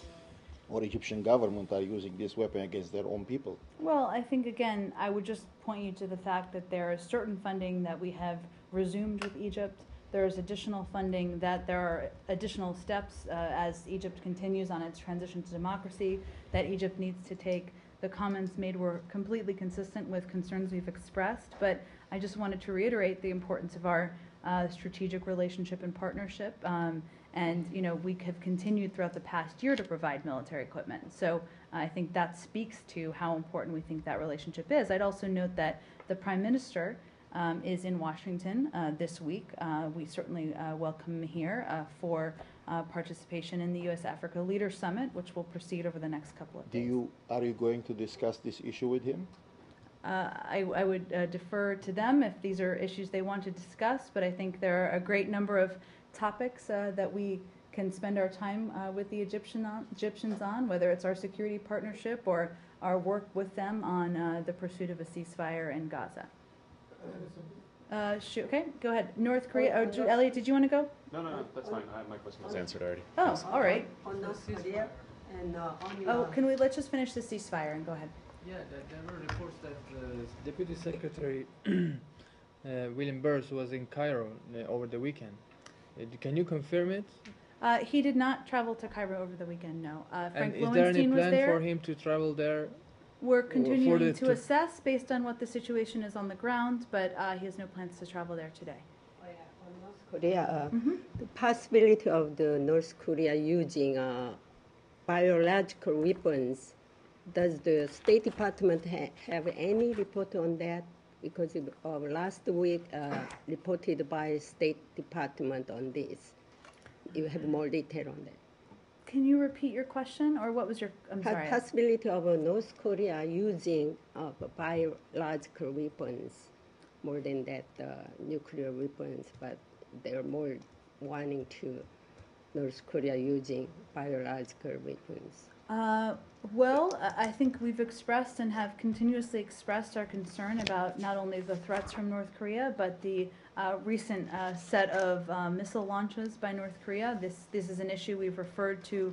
or Egyptian government are using this weapon against their own people.
Well, I think, again, I would just point you to the fact that there is certain funding that we have resumed with Egypt. There is additional funding that there are additional steps as Egypt continues on its transition to democracy that Egypt needs to take. The comments made were completely consistent with concerns we've expressed, but I just wanted to reiterate the importance of our strategic relationship and partnership. And we have continued throughout the past year to provide military equipment. So I think that speaks to how important we think that relationship is. I'd also note that the Prime Minister is in Washington this week. We certainly welcome him here for participation in the U.S.-Africa Leaders Summit, which will proceed over the next couple of days.
Are you going to discuss this issue with him?
I would defer to them if these are issues they want to discuss, but I think there are a great number of topics that we can spend our time with the Egyptians on, whether it's our security partnership or our work with them on the pursuit of a ceasefire in Gaza. Okay, go ahead. North Korea. Elliot, did you want to go?
No, that's fine. My question was answered already.
Oh, all right.
On North Korea and on
can we let's just finish the ceasefire and go ahead.
Yeah, there were reports that Deputy Secretary William Burns was in Cairo over the weekend. Can you confirm it?
He did not travel to Cairo over the weekend, no. Frank
and is there any
Lowenstein was
plan
there.
for him to travel there?
We're continuing to assess based on what the situation is on the ground, but he has no plans to travel there today.
On North Korea, the possibility of the North Korea using biological weapons. Does the State Department have any report on that? Because of last week reported by State Department on this. You have more detail on that.
Can you repeat your question, or what was your? I'm sorry.
Possibility of North Korea using biological weapons, more than that nuclear weapons, but they're more wanting to North Korea using biological weapons.
Well, I think we've expressed and have continuously expressed our concern about not only the threats from North Korea, but the recent set of missile launches by North Korea. This is an issue we've referred to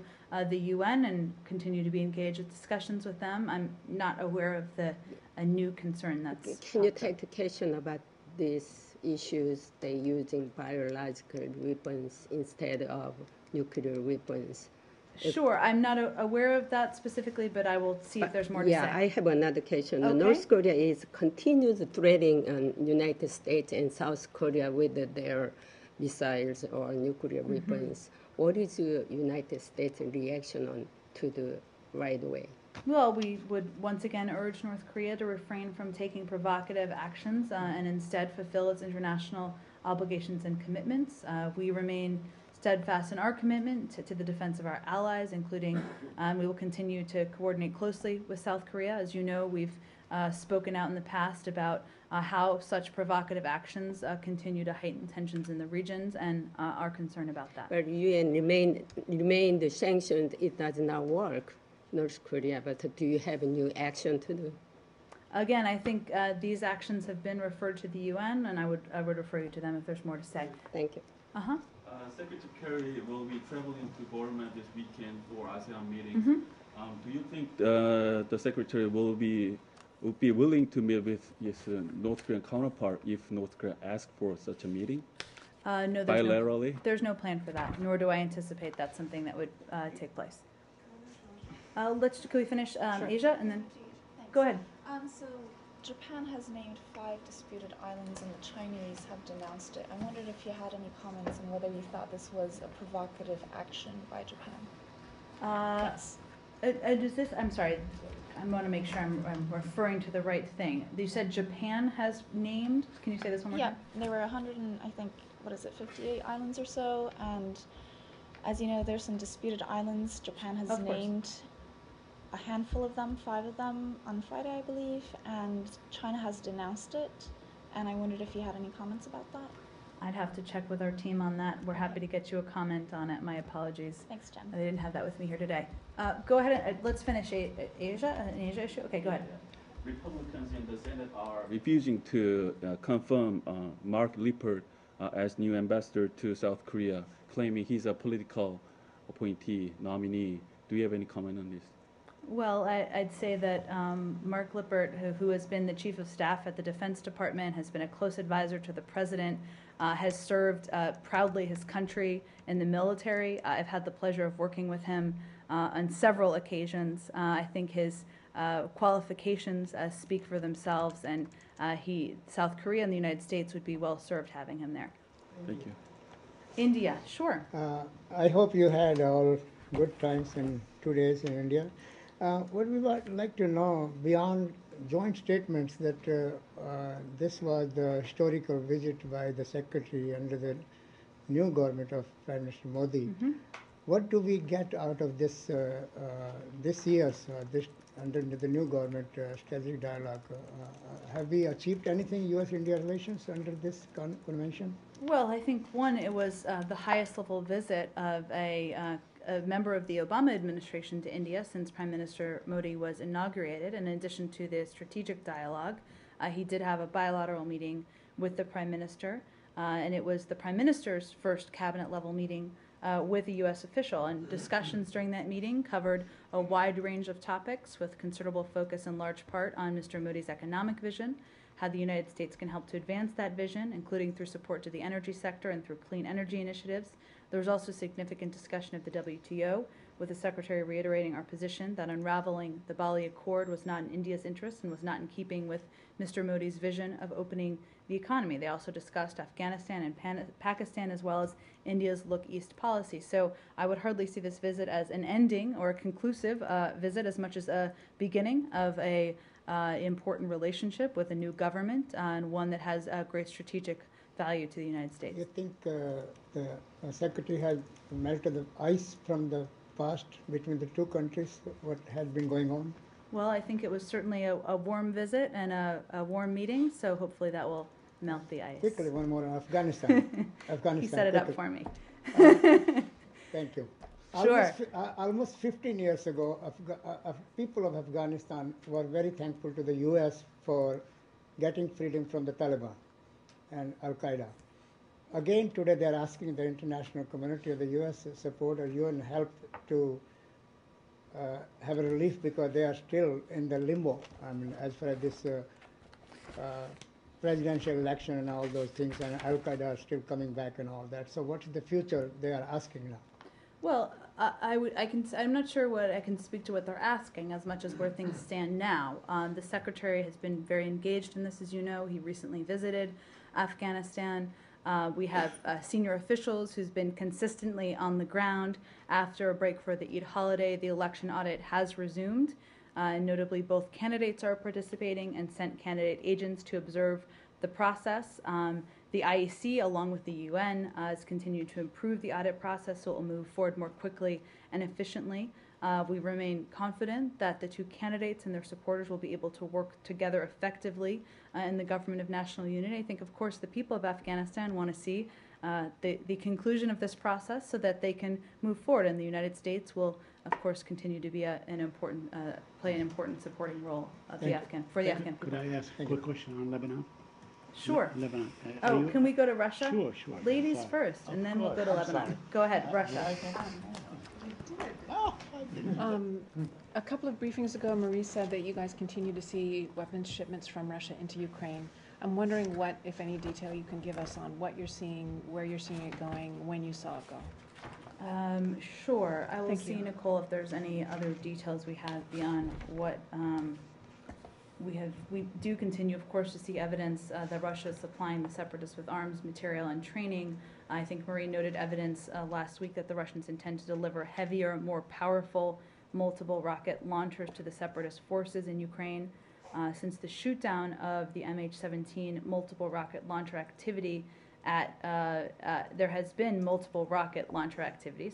the UN and continue to be engaged with discussions with them. I'm not aware of a new concern that's.
Can you take the question about these issues? They using biological weapons instead of nuclear weapons.
Sure, I'm not aware of that specifically, but I will see if there's more to say.
Yeah, I have another question.
Okay.
North Korea is continues threatening United States and South Korea with their missiles or nuclear weapons. What is the United States reaction to the right away?
Well, we would once again urge North Korea to refrain from taking provocative actions and instead fulfill its international obligations and commitments. We remain steadfast in our commitment to the defense of our allies, including we will continue to coordinate closely with South Korea. As you know, we've spoken out in the past about how such provocative actions continue to heighten tensions in the regions and our concern about that.
But UN remain the sanctions. It does not work, North Korea. But do you have a new action to do?
Again, I think these actions have been referred to the UN, and I would refer you to them if there's more to say.
Thank you.
Secretary Kerry will be traveling to Burma this weekend for ASEAN meeting. Do you think the Secretary will be willing to meet with his North Korean counterpart if North Korea asks for such a meeting?
No,
bilaterally?
There's no plan for that, nor do I anticipate that's something that would take place. Can we finish Asia and then go ahead.
So Japan has named 5 disputed islands and the Chinese have denounced it. I wondered if you had any comments on whether you thought this was a provocative action by Japan.
I'm sorry, I want to make sure I'm referring to the right thing. You said Japan has named, can you say this one more time?
Yeah, there were 58 islands or so, and as you know, there's some disputed islands. Japan has named a handful of them, 5 of them, on Friday, I believe, and China has denounced it, and I wondered if you had any comments about that.
I'd have to check with our team on that. We're happy to get you a comment on it. My apologies.
Thanks, Jen.
They didn't have that with me here today. Go ahead and let's finish Asia, an Asia issue. Okay, go ahead.
Republicans in the Senate are refusing to confirm Mark Lippert as new ambassador to South Korea, claiming he's a political appointee, nominee. Do you have any comment on this?
Well, I'd say that Mark Lippert, who has been the chief of staff at the Defense Department, has been a close advisor to the president, has served proudly his country in the military. I've had the pleasure of working with him on several occasions. I think his qualifications speak for themselves, and South Korea and the United States would be well served having him there.
Thank you.
India, sure.
I hope you had all good times in 2 days in India. What we would like to know, beyond joint statements that this was the historical visit by the Secretary under the new government of Prime Minister Modi, what do we get out of this this year's, under the new government strategic dialogue? Have we achieved anything U.S.-India relations under this convention?
Well, I think one, it was the highest level visit of a member of the Obama administration to India since Prime Minister Modi was inaugurated. And in addition to the strategic dialogue, he did have a bilateral meeting with the Prime Minister, and it was the Prime Minister's first cabinet level meeting with a U.S. official. And discussions during that meeting covered a wide range of topics with considerable focus in large part on Mr. Modi's economic vision, how the United States can help to advance that vision, including through support to the energy sector and through clean energy initiatives. There was also significant discussion of the WTO, with the Secretary reiterating our position that unraveling the Bali Accord was not in India's interest and was not in keeping with Mr. Modi's vision of opening the economy. They also discussed Afghanistan and Pakistan, as well as India's Look East policy. So I would hardly see this visit as an ending or a conclusive visit as much as a beginning of a important relationship with a new government and one that has great strategic value to the United States.
You think the Secretary has melted the ice from the past between the two countries, what had been going on?
Well, I think it was certainly a warm visit and a warm meeting, so hopefully that will melt the ice.
Quickly, one more on Afghanistan. Afghanistan.
He set it up for me.
Thank you.
Sure.
Almost 15 years ago, people of Afghanistan were very thankful to the U.S. for getting freedom from the Taliban and Al-Qaeda. Again, today they're asking the international community of the U.S. support or UN help to have a relief because they are still in the limbo. I mean, as far as this presidential election and all those things, and Al-Qaeda are still coming back and all that. So what's the future they are asking now?
Well, I'm not sure what I can speak to what they're asking as much as where things stand now. The Secretary has been very engaged in this, as you know. He recently visited Afghanistan. We have senior officials who's been consistently on the ground. After a break for the Eid holiday, the election audit has resumed. Notably, both candidates are participating and sent candidate agents to observe the process. The IEC, along with the UN, has continued to improve the audit process so it will move forward more quickly and efficiently. We remain confident that the two candidates and their supporters will be able to work together effectively in the government of national unity. I think, of course, the people of Afghanistan want to see the conclusion of this process so that they can move forward, and the United States will, of course, continue to be play an important supporting role of the Afghan people.
Could I ask a quick question on Lebanon?
Sure.
Lebanon.
Can we go to Russia?
Sure.
Ladies first, and then we'll go to Lebanon. Go ahead, Russia.
A couple of briefings ago, Marie said that you guys continue to see weapons shipments from Russia into Ukraine. I'm wondering what, if any, detail you can give us on what you're seeing, where you're seeing it going, when you saw it go.
Sure. I will
Thank
see,
you.
Nicole, if there's any other details we have beyond what we have. We do continue, of course, to see evidence that Russia is supplying the separatists with arms, material, and training. I think Marie noted evidence last week that the Russians intend to deliver heavier, more powerful, multiple rocket launchers to the separatist forces in Ukraine. Since the shootdown of the MH17 multiple rocket launcher activity there has been multiple rocket launcher activity,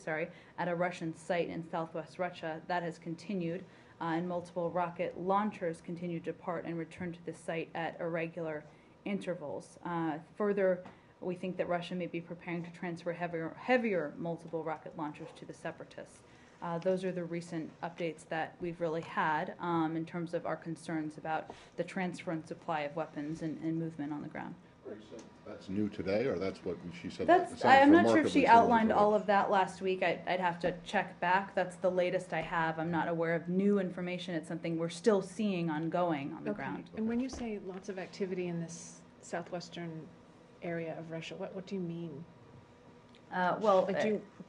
at a Russian site in southwest Russia. That has continued, and multiple rocket launchers continue to depart and return to the site at irregular intervals. Further We think that Russia may be preparing to transfer heavier multiple rocket launchers to the separatists. Those are the recent updates that we've really had in terms of our concerns about the transfer and supply of weapons and movement on the ground.
That's new today, or that's what she said?
I'm not sure if she outlined all of that last week. I'd have to check back. That's the latest I have. I'm not aware of new information. It's something we're still seeing ongoing on the ground.
And when you say lots of activity in this southwestern area of Russia, what do you mean?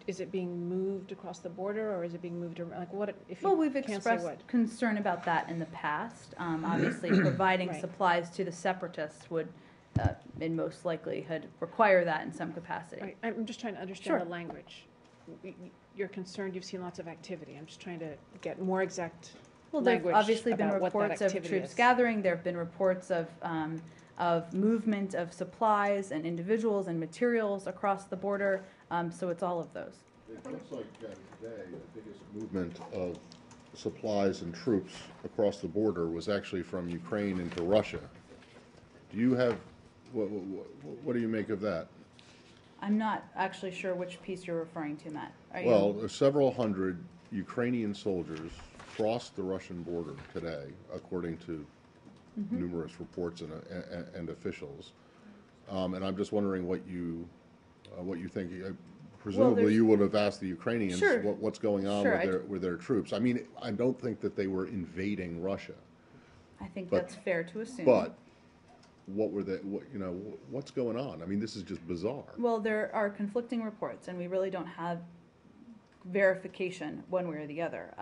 Is it being moved across the border, or is it being moved around? Like what? If you
Well, we've
can't say
expressed
what?
concern about that in the past. Obviously, providing
Right.
supplies to the separatists would, in most likelihood, require that in some capacity.
Right. I'm just trying to understand
Sure.
the language. You're concerned. You've seen lots of activity. I'm just trying to get more exact
Well, there have
language
obviously been
about what that
reports of
activity
troops
is.
gathering. There have been reports of movement of supplies and individuals and materials across the border. So it's all of those.
It looks like today the biggest movement of supplies and troops across the border was actually from Ukraine into Russia. Do you have, what do you make of that?
I'm not actually sure which piece you're referring to, Matt. Are
Well,
you?
several hundred Ukrainian soldiers crossed the Russian border today, according to numerous reports and officials. And I'm just wondering what you think. Presumably, you would have asked the Ukrainians
Sure.
what's going on
Sure,
with their troops. I mean, I don't think that they were invading Russia.
I think
but-
that's fair to assume.
But what's going on? I mean, this is just bizarre.
Well, there are conflicting reports, and we really don't have verification one way or the other.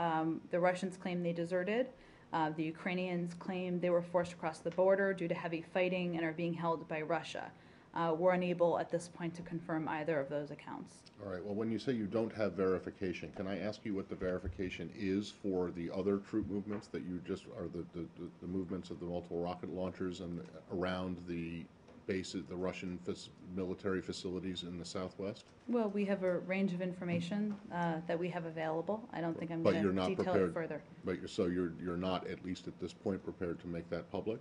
The Russians claim they deserted. The Ukrainians claim they were forced across the border due to heavy fighting and are being held by Russia. We're unable at this point to confirm either of those accounts.
All right, well, when you say you don't have verification, can I ask you what the verification is for the other troop movements that you just, are the movements of the multiple rocket launchers and around the bases, the Russian military facilities in the southwest?
Well, we have a range of information that we have available. I don't think I'm
But
going
you're
to
not
detail
prepared.
it further.
But you're not, at least at this point, prepared to make that public?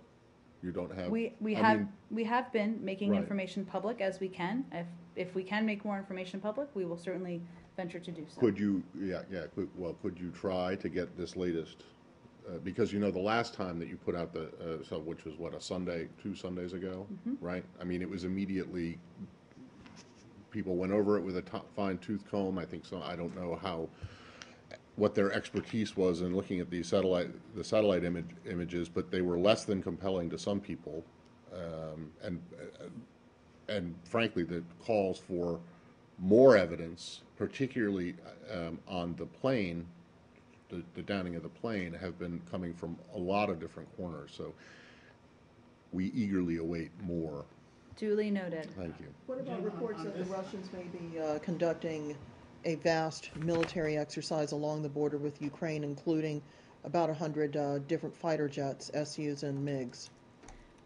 You don't have?
We
I mean,
have been making
Right.
information public as we can. If we can make more information public, we will certainly venture to do so.
Could you, could you try to get this latest? Because, the last time that you put out which was what, two Sundays ago, right? I mean, it was immediately, people went over it with a fine tooth comb. I think so. I don't know what their expertise was in looking at the satellite images, but they were less than compelling to some people, and frankly, the calls for more evidence, particularly on the plane, the downing of the plane, have been coming from a lot of different corners. So we eagerly await more.
Duly noted.
Thank you.
What about reports that the Russians may be conducting a vast military exercise along the border with Ukraine, including about 100 different fighter jets, SUs and MiGs?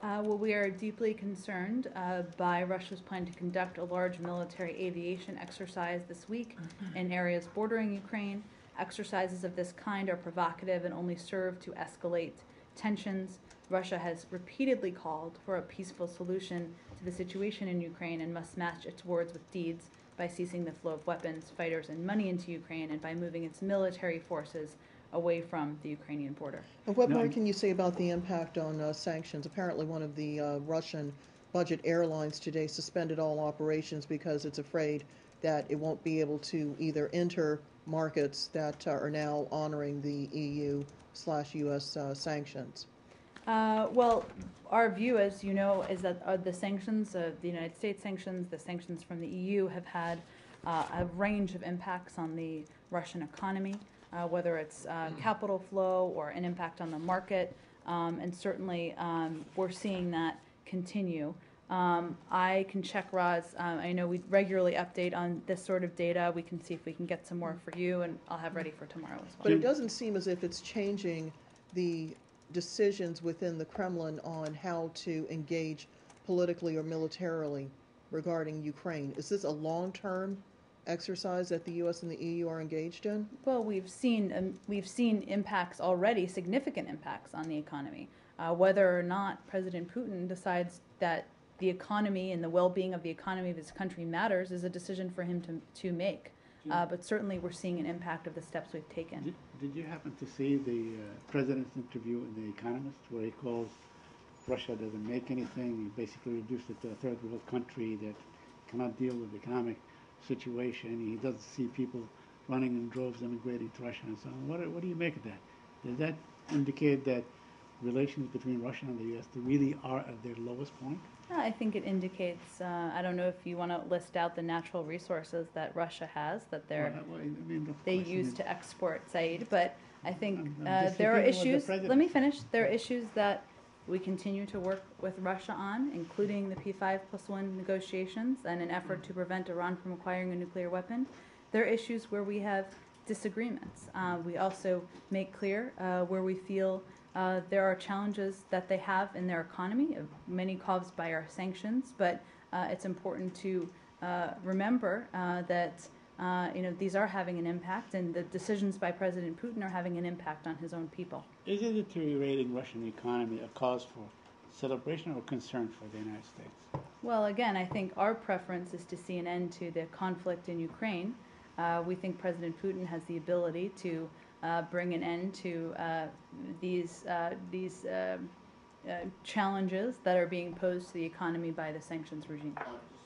Well, we are deeply concerned by Russia's plan to conduct a large military aviation exercise this week in areas bordering Ukraine. Exercises of this kind are provocative and only serve to escalate tensions. Russia has repeatedly called for a peaceful solution to the situation in Ukraine and must match its words with deeds by ceasing the flow of weapons, fighters, and money into Ukraine, and by moving its military forces away from the Ukrainian border.
And what more can you say about the impact on sanctions? Apparently one of the Russian budget airlines today suspended all operations because it's afraid that it won't be able to either enter markets that are now honoring the EU/US sanctions.
Well, our view, as you know, is that the sanctions, the United States sanctions, the sanctions from the EU have had a range of impacts on the Russian economy, whether it's capital flow or an impact on the market, and certainly we're seeing that continue. I can check, Roz. I know we regularly update on this sort of data. We can see if we can get some more for you, and I'll have ready for tomorrow as well.
But it doesn't seem as if it's changing the decisions within the Kremlin on how to engage politically or militarily regarding Ukraine. Is this a long-term exercise that the U.S. and the EU are engaged in?
Well, we've seen impacts already, significant impacts on the economy. Whether or not President Putin decides that the economy and the well-being of the economy of his country matters is a decision for him to make. But certainly we're seeing an impact of the steps we've taken.
Did you happen to see the president's interview in The Economist, where he calls Russia doesn't make anything? He basically reduced it to a third world country that cannot deal with the economic situation. He doesn't see people running in droves immigrating to Russia and so on. What do you make of that? Does that indicate that relations between Russia and the U.S. really are at their lowest point?
I think it indicates, I don't know if you want to list out the natural resources that Russia has, that they use to export, Saeed, but I think there are issues, let me finish, there are issues that we continue to work with Russia on, including the P5+1 negotiations and an effort to prevent Iran from acquiring a nuclear weapon. There are issues where we have disagreements. We also make clear where we feel there are challenges that they have in their economy, many caused by our sanctions, but it's important to remember that these are having an impact, and the decisions by President Putin are having an impact on his own people.
Is the deteriorating Russian economy a cause for celebration or concern for the United States?
Well, again, I think our preference is to see an end to the conflict in Ukraine. We think President Putin has the ability to bring an end to these challenges that are being posed to the economy by the sanctions regime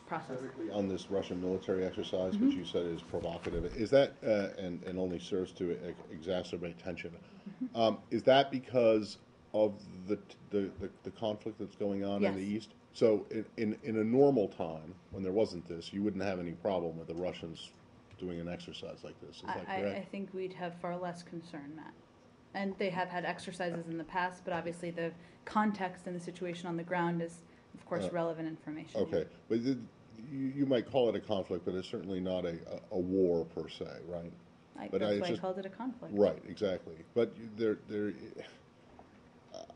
process.
On this Russian military exercise, which you said is provocative, is that, and only serves to exacerbate tension, is that because of the conflict that's going on in the East? So in a normal time, when there wasn't this, you wouldn't have any problem with the Russians doing an exercise like this. Is that correct?
I think we'd have far less concern, Matt. And they have had exercises in the past, but obviously the context and the situation on the ground is, of course, relevant information.
Okay, but you might call it a conflict, but it's certainly not a war per se, right?
That's why I called it a conflict.
Right, exactly. But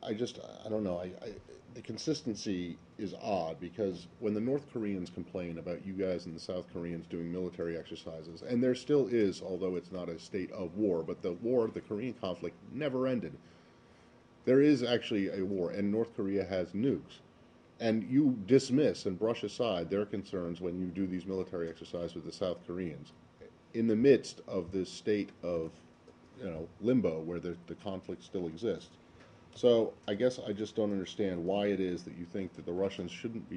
I don't know. The consistency is odd, because when the North Koreans complain about you guys and the South Koreans doing military exercises, and there still is, although it's not a state of war, but the Korean conflict never ended. There is actually a war, and North Korea has nukes. And you dismiss and brush aside their concerns when you do these military exercises with the South Koreans in the midst of this state of limbo where the conflict still exists. So I guess I just don't understand why it is that you think that the Russians shouldn't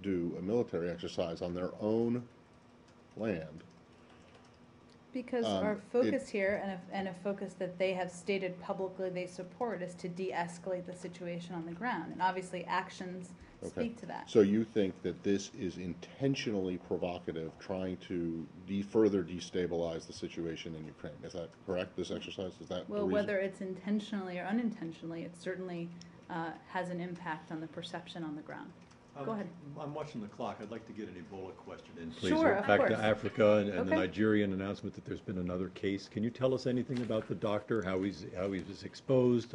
do a military exercise on their own land.
Because our focus here, and a focus that they have stated publicly they support, is to de-escalate the situation on the ground. And obviously actions speak to that.
So you think that this is intentionally provocative, trying to further destabilize the situation in Ukraine. Is that correct, this exercise? Is that
well, whether it's intentionally or unintentionally, it certainly has an impact on the perception on the ground. Go ahead.
I'm watching the clock. I'd like to get an Ebola question in, please.
Sure, of
back
course.
to Africa and the Nigerian announcement that there's been another case. Can you tell us anything about the doctor, how he was exposed,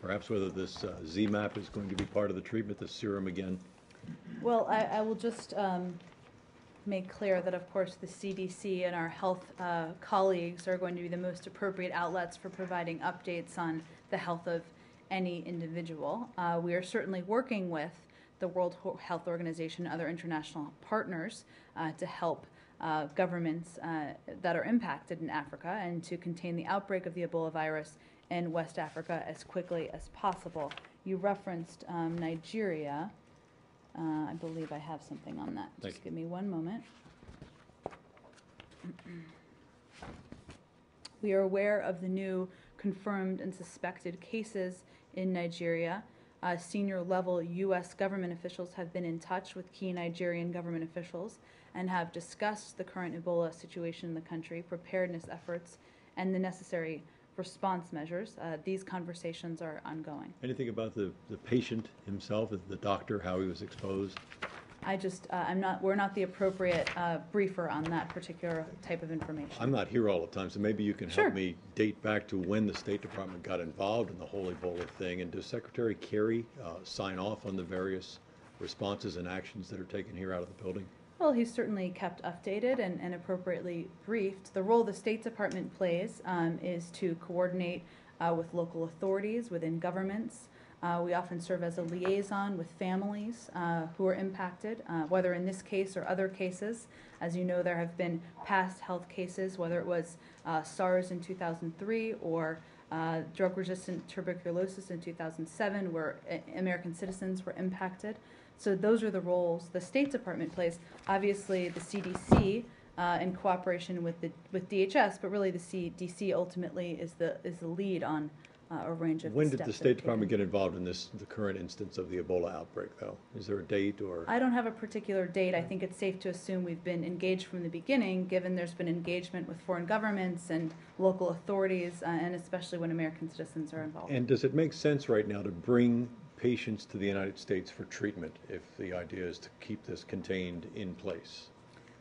perhaps whether this ZMapp is going to be part of the treatment, the serum again?
Well, I will just make clear that, of course, the CDC and our health colleagues are going to be the most appropriate outlets for providing updates on the health of any individual. We are certainly working with the World Health Organization and other international partners to help governments that are impacted in Africa and to contain the outbreak of the Ebola virus in West Africa as quickly as possible. You referenced Nigeria. I believe I have something on that. Just give me one moment. We are aware of the new confirmed and suspected cases in Nigeria. Senior level U.S. government officials have been in touch with key Nigerian government officials and have discussed the current Ebola situation in the country, preparedness efforts, and the necessary response measures. These conversations are ongoing.
Anything about the patient himself, the doctor, how he was exposed?
We're not the appropriate briefer on that particular type of information.
I'm not here all the time, so maybe you can help me date back to when the State Department got involved in the whole Ebola thing. And does Secretary Kerry sign off on the various responses and actions that are taken here out of the building?
Well, he's certainly kept updated and appropriately briefed. The role the State Department plays is to coordinate with local authorities within governments We often serve as a liaison with families who are impacted, whether in this case or other cases. As you know, there have been past health cases, whether it was SARS in 2003 or drug-resistant tuberculosis in 2007, where American citizens were impacted. So those are the roles the State Department plays. Obviously, the CDC, in cooperation with DHS, but really the CDC ultimately is the lead on a range of
When
steps
did the
that
State
are
Department
taken.
get involved in the current instance of the Ebola outbreak, though? Is there a date or?
I don't have a particular date. I think it's safe to assume we've been engaged from the beginning, given there's been engagement with foreign governments and local authorities, and especially when American citizens are involved.
And does it make sense right now to bring patients to the United States for treatment if the idea is to keep this contained in place?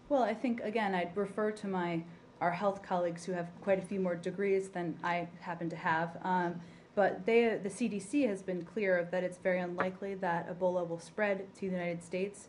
Well, I think, again, I'd refer to our health colleagues who have quite a few more degrees than I happen to have. But the CDC has been clear that it's very unlikely that Ebola will spread to the United States.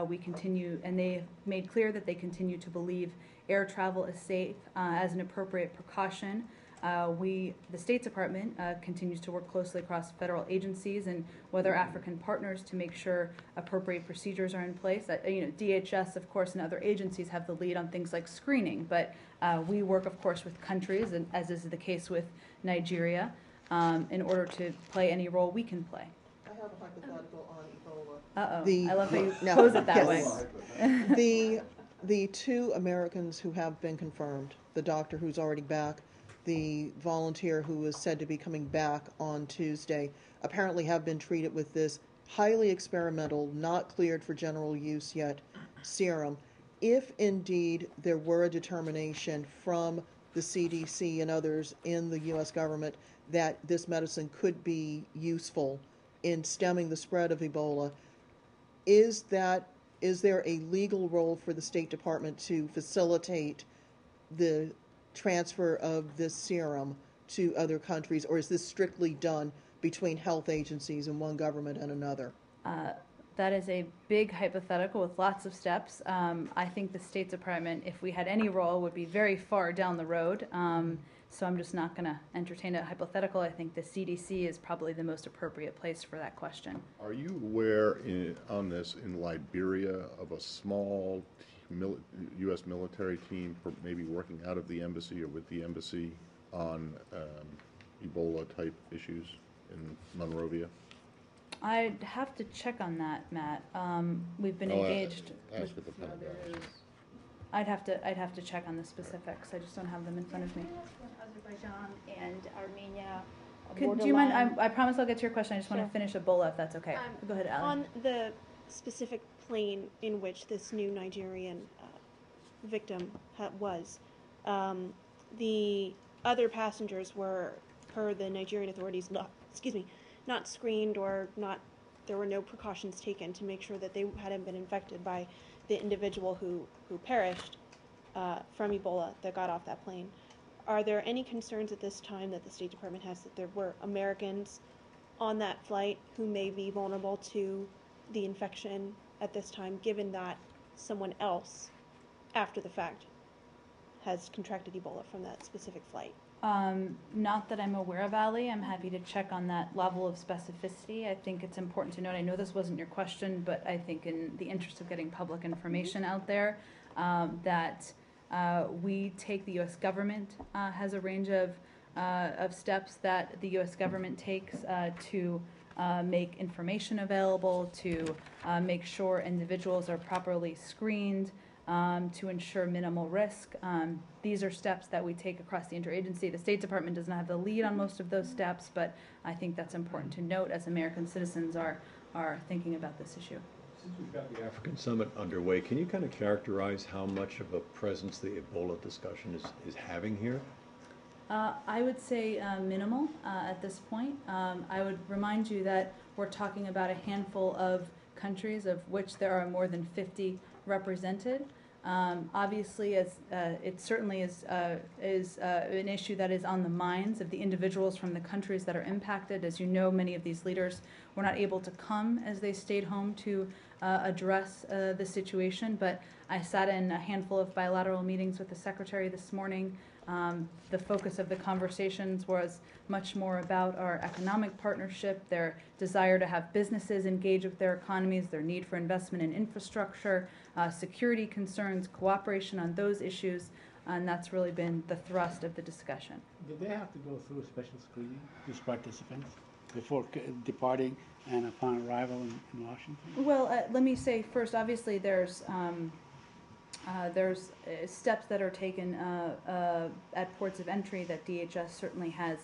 We continue, and they made clear that they continue to believe air travel is safe as an appropriate precaution. The State Department continues to work closely across federal agencies and with our African partners to make sure appropriate procedures are in place. DHS, of course, and other agencies have the lead on things like screening, but we work, of course, with countries, and as is the case with Nigeria, in order to play any role we can play.
I have a hypothetical on Ebola.
Uh-oh. I love how you pose it that way.
The two Americans who have been confirmed, the doctor who's already back, the volunteer who is said to be coming back on Tuesday, apparently have been treated with this highly experimental, not cleared for general use yet, serum. If indeed there were a determination from the CDC and others in the U.S. government that this medicine could be useful in stemming the spread of Ebola, is there a legal role for the State Department to facilitate the transfer of this serum to other countries, or is this strictly done between health agencies in one government and another?
That is a big hypothetical with lots of steps. I think the State Department, if we had any role, would be very far down the road. So I'm just not going to entertain a hypothetical. I think the CDC is probably the most appropriate place for that question.
Are you aware on this in Liberia of a small U.S. military team maybe working out of the embassy or with the embassy on Ebola-type issues in Monrovia?
I'd have to check on that, Matt. We've been engaged.
Ask at the Pentagon.
I'd have to check on the specifics. I just don't have them in front of me.
Azerbaijan and Armenia.
Do you mind? I promise I'll get to your question. I just want to finish Ebola, if that's okay. Go ahead, Alan.
On the specific plane in which this new Nigerian victim was, the other passengers were, per the Nigerian authorities, not screened or there were no precautions taken to make sure that they hadn't been infected by the individual who perished from Ebola that got off that plane. Are there any concerns at this time that the State Department has that there were Americans on that flight who may be vulnerable to the infection at this time, given that someone else, after the fact, has contracted Ebola from that specific flight?
Not that I'm aware of, Ali. I'm happy to check on that level of specificity. I think it's important to note, I know this wasn't your question, but I think in the interest of getting public information out there, that we take the U.S. government has a range of steps that the U.S. government takes to make information available, to make sure individuals are properly screened, to ensure minimal risk. These are steps that we take across the interagency. The State Department does not have the lead on most of those steps, but I think that's important to note as American citizens are thinking about this issue.
Since we've got the African Summit underway, can you kind of characterize how much of a presence the Ebola discussion is having here?
I would say minimal at this point. I would remind you that we're talking about a handful of countries, of which there are more than 50 represented. Obviously, it certainly is an issue that is on the minds of the individuals from the countries that are impacted. As you know, many of these leaders were not able to come as they stayed home to address the situation, but I sat in a handful of bilateral meetings with the Secretary this morning The focus of the conversations was much more about our economic partnership, their desire to have businesses engage with their economies, their need for investment in infrastructure, security concerns, cooperation on those issues, and that's really been the thrust of the discussion.
Did they have to go through a special screening, these participants, before departing and upon arrival in Washington?
Well, let me say first, obviously there's steps that are taken at ports of entry that DHS certainly has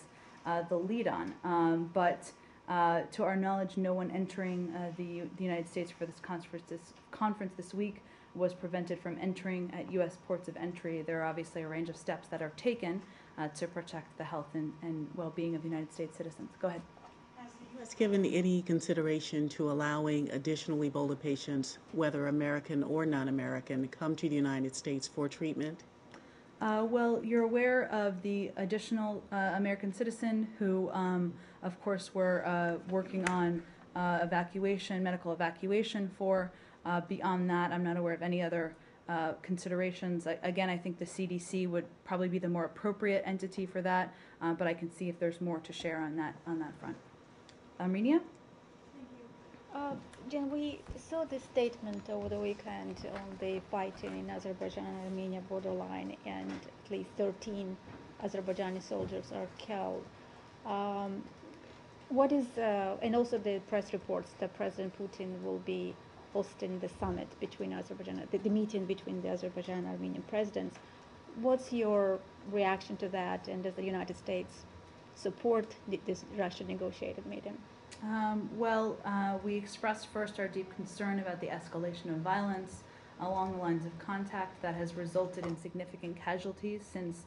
the lead on. But to our knowledge, no one entering the United States for this conference this week was prevented from entering at U.S. ports of entry. There are obviously a range of steps that are taken to protect the health and well-being of United States citizens. Go ahead.
Has the U.S. given any consideration to allowing additional Ebola patients, whether American or non-American, come to the United States for treatment?
Well, you're aware of the additional American citizen who, of course, we're working on medical evacuation for. Beyond that, I'm not aware of any other considerations. Again, I think the CDC would probably be the more appropriate entity for that, but I can see if there's more to share on that front. Armenia?
Jen, we saw the statement over the weekend on the fighting in Azerbaijan and Armenia borderline, and at least 13 Azerbaijani soldiers are killed. And also the press reports that President Putin will be hosting the summit between Azerbaijan, the meeting between the Azerbaijan and Armenian presidents. What's your reaction to that, and does the United States support this Russian negotiated meeting?
We expressed first our deep concern about the escalation of violence along the lines of contact that has resulted in significant casualties since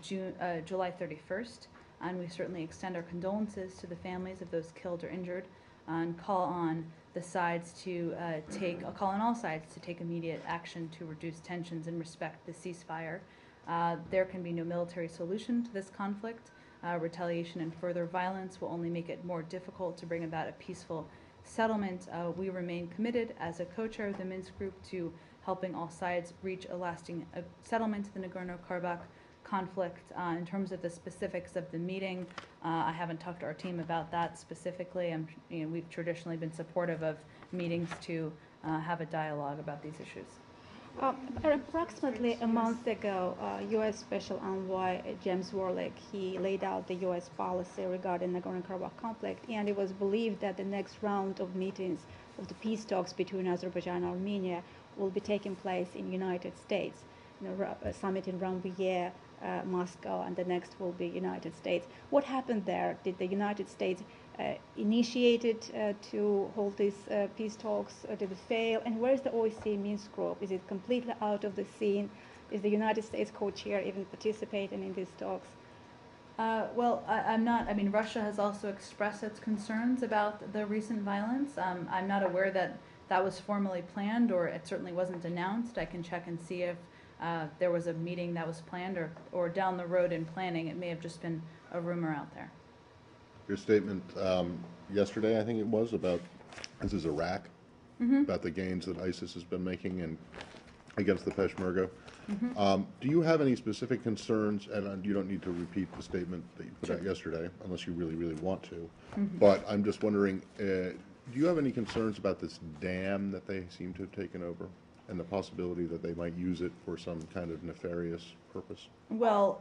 July 31st, and we certainly extend our condolences to the families of those killed or injured, and call on all sides to take immediate action to reduce tensions and respect the ceasefire. There can be no military solution to this conflict. Retaliation and further violence will only make it more difficult to bring about a peaceful settlement. We remain committed as a co-chair of the Minsk Group to helping all sides reach a lasting settlement to the Nagorno-Karabakh conflict. In terms of the specifics of the meeting, I haven't talked to our team about that specifically. We've traditionally been supportive of meetings to have a dialogue about these issues.
Approximately a month ago, U.S. Special Envoy James Warlick, he laid out the U.S. policy regarding the Nagorno-Karabakh conflict, and it was believed that the next round of meetings of the peace talks between Azerbaijan and Armenia will be taking place in the United States. A summit in Rambouillet, Moscow, and the next will be United States. What happened there? Did the United States initiate it to hold these peace talks? Did it fail? And where is the OSCE Minsk Group? Is it completely out of the scene? Is the United States co-chair even participating in these talks?
I'm not. Russia has also expressed its concerns about the recent violence. I'm not aware that that was formally planned, or it certainly wasn't announced. I can check and see if there was a meeting that was planned, or down the road in planning. It may have just been a rumor out there.
Your statement yesterday, I think it was, about this is Iraq, about the gains that ISIS has been making against the Peshmerga. Do you have any specific concerns, and you don't need to repeat the statement that you put out yesterday, unless you really, really want to, but I'm just wondering, do you have any concerns about this dam that they seem to have taken over, and the possibility that they might use it for some kind of nefarious purpose?
Well,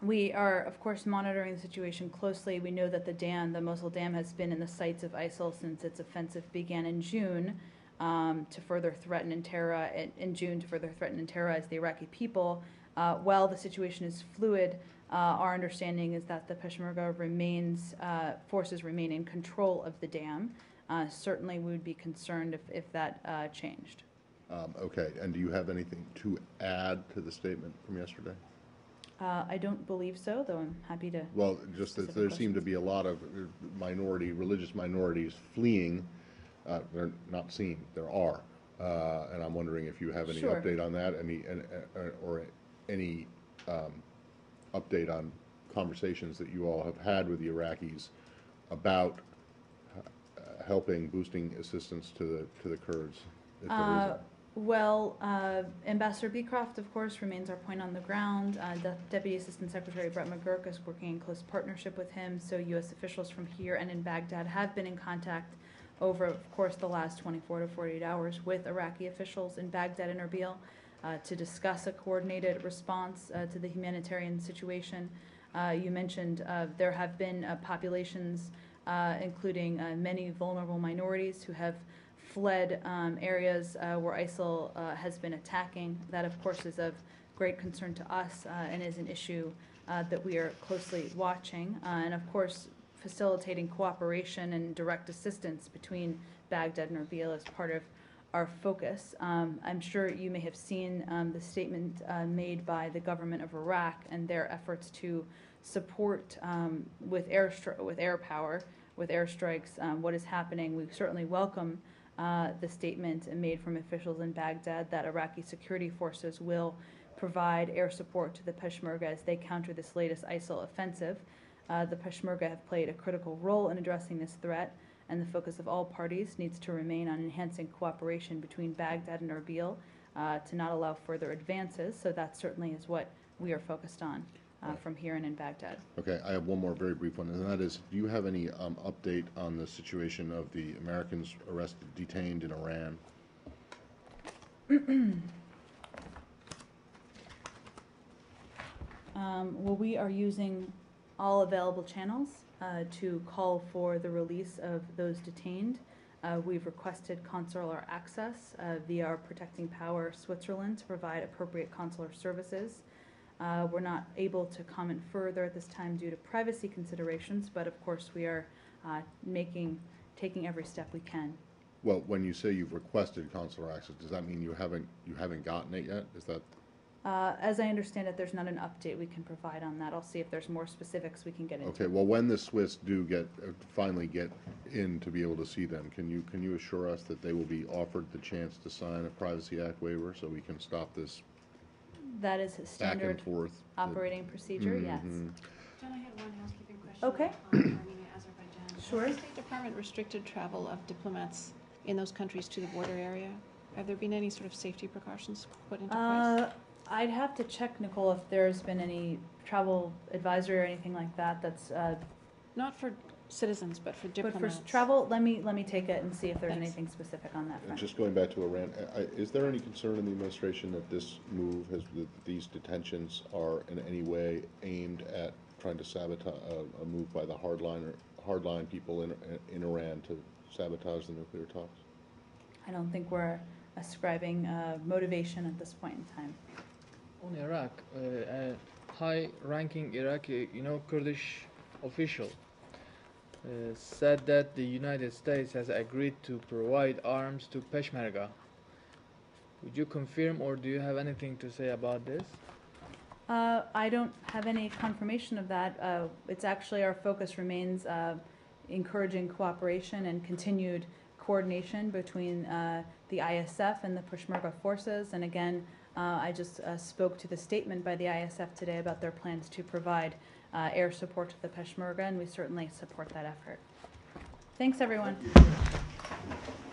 we are, of course, monitoring the situation closely. We know that the Mosul Dam, has been in the sights of ISIL since its offensive began in June, to further threaten and terrorize the Iraqi people. While the situation is fluid, our understanding is that the Peshmerga forces remain in control of the dam. Certainly, we would be concerned if that changed.
Okay, and do you have anything to add to the statement from yesterday?
I don't believe so, though I'm happy to.
Well, just that there seem to be a lot of religious minorities fleeing. They're not seen, there are. And I'm wondering if you have any update on that, or any update on conversations that you all have had with the Iraqis about boosting assistance to the Kurds, if there is.
Well, Ambassador Beecroft, of course, remains our point on the ground. Deputy Assistant Secretary Brett McGurk is working in close partnership with him, so U.S. officials from here and in Baghdad have been in contact over, of course, the last 24 to 48 hours with Iraqi officials in Baghdad and Erbil to discuss a coordinated response to the humanitarian situation. You mentioned there have been populations, including many vulnerable minorities who have fled areas where ISIL has been attacking. That, of course, is of great concern to us and is an issue that we are closely watching. And, of course, facilitating cooperation and direct assistance between Baghdad and Erbil is part of our focus. I'm sure you may have seen the statement made by the government of Iraq and their efforts to support with air power, with airstrikes, what is happening. We certainly welcome the statement made from officials in Baghdad that Iraqi security forces will provide air support to the Peshmerga as they counter this latest ISIL offensive. The Peshmerga have played a critical role in addressing this threat, and the focus of all parties needs to remain on enhancing cooperation between Baghdad and Erbil to not allow further advances. So that certainly is what we are focused on from here and in Baghdad.
Okay, I have one more very brief one, and that is, do you have any update on the situation of the Americans arrested, detained in Iran?
Well, we are using all available channels to call for the release of those detained. We've requested consular access via our Protecting Power Switzerland to provide appropriate consular services. We're not able to comment further at this time due to privacy considerations, but of course we are taking every step we can.
Well, when you say you've requested consular access, does that mean you haven't gotten it yet? Is that?
As I understand it, there's not an update we can provide on that. I'll see if there's more specifics we can get into.
Okay. Well, when the Swiss do finally get in to be able to see them, can you assure us that they will be offered the chance to sign a Privacy Act waiver so we can stop this?
That is his standard
back and forth
operating procedure, yes.
John, I had one housekeeping question.
Okay.
On Armenia, Azerbaijan.
Sure.
Has the State Department restricted travel of diplomats in those countries to the border area? Have there been any sort of safety precautions put into place?
I'd have to check, Nicole, if there's been any travel advisory or anything like that. That's
not for citizens, but for diplomats.
But for travel, let me take it and see if there's
Thanks.
anything specific on that front.
Just going back to Iran, is there any concern in the administration that this move that these detentions are in any way aimed at trying to sabotage a move by the hardline people in Iran to sabotage the nuclear talks?
I don't think we're ascribing motivation at this point in time.
On Iraq, a high-ranking Iraqi, Kurdish official said that the United States has agreed to provide arms to Peshmerga. Would you confirm, or do you have anything to say about this?
I don't have any confirmation of that. It's actually our focus remains encouraging cooperation and continued coordination between the ISF and the Peshmerga forces. And again, I just spoke to the statement by the ISF today about their plans to provide air support to the Peshmerga, and we certainly support that effort. Thanks, everyone.
Thank you.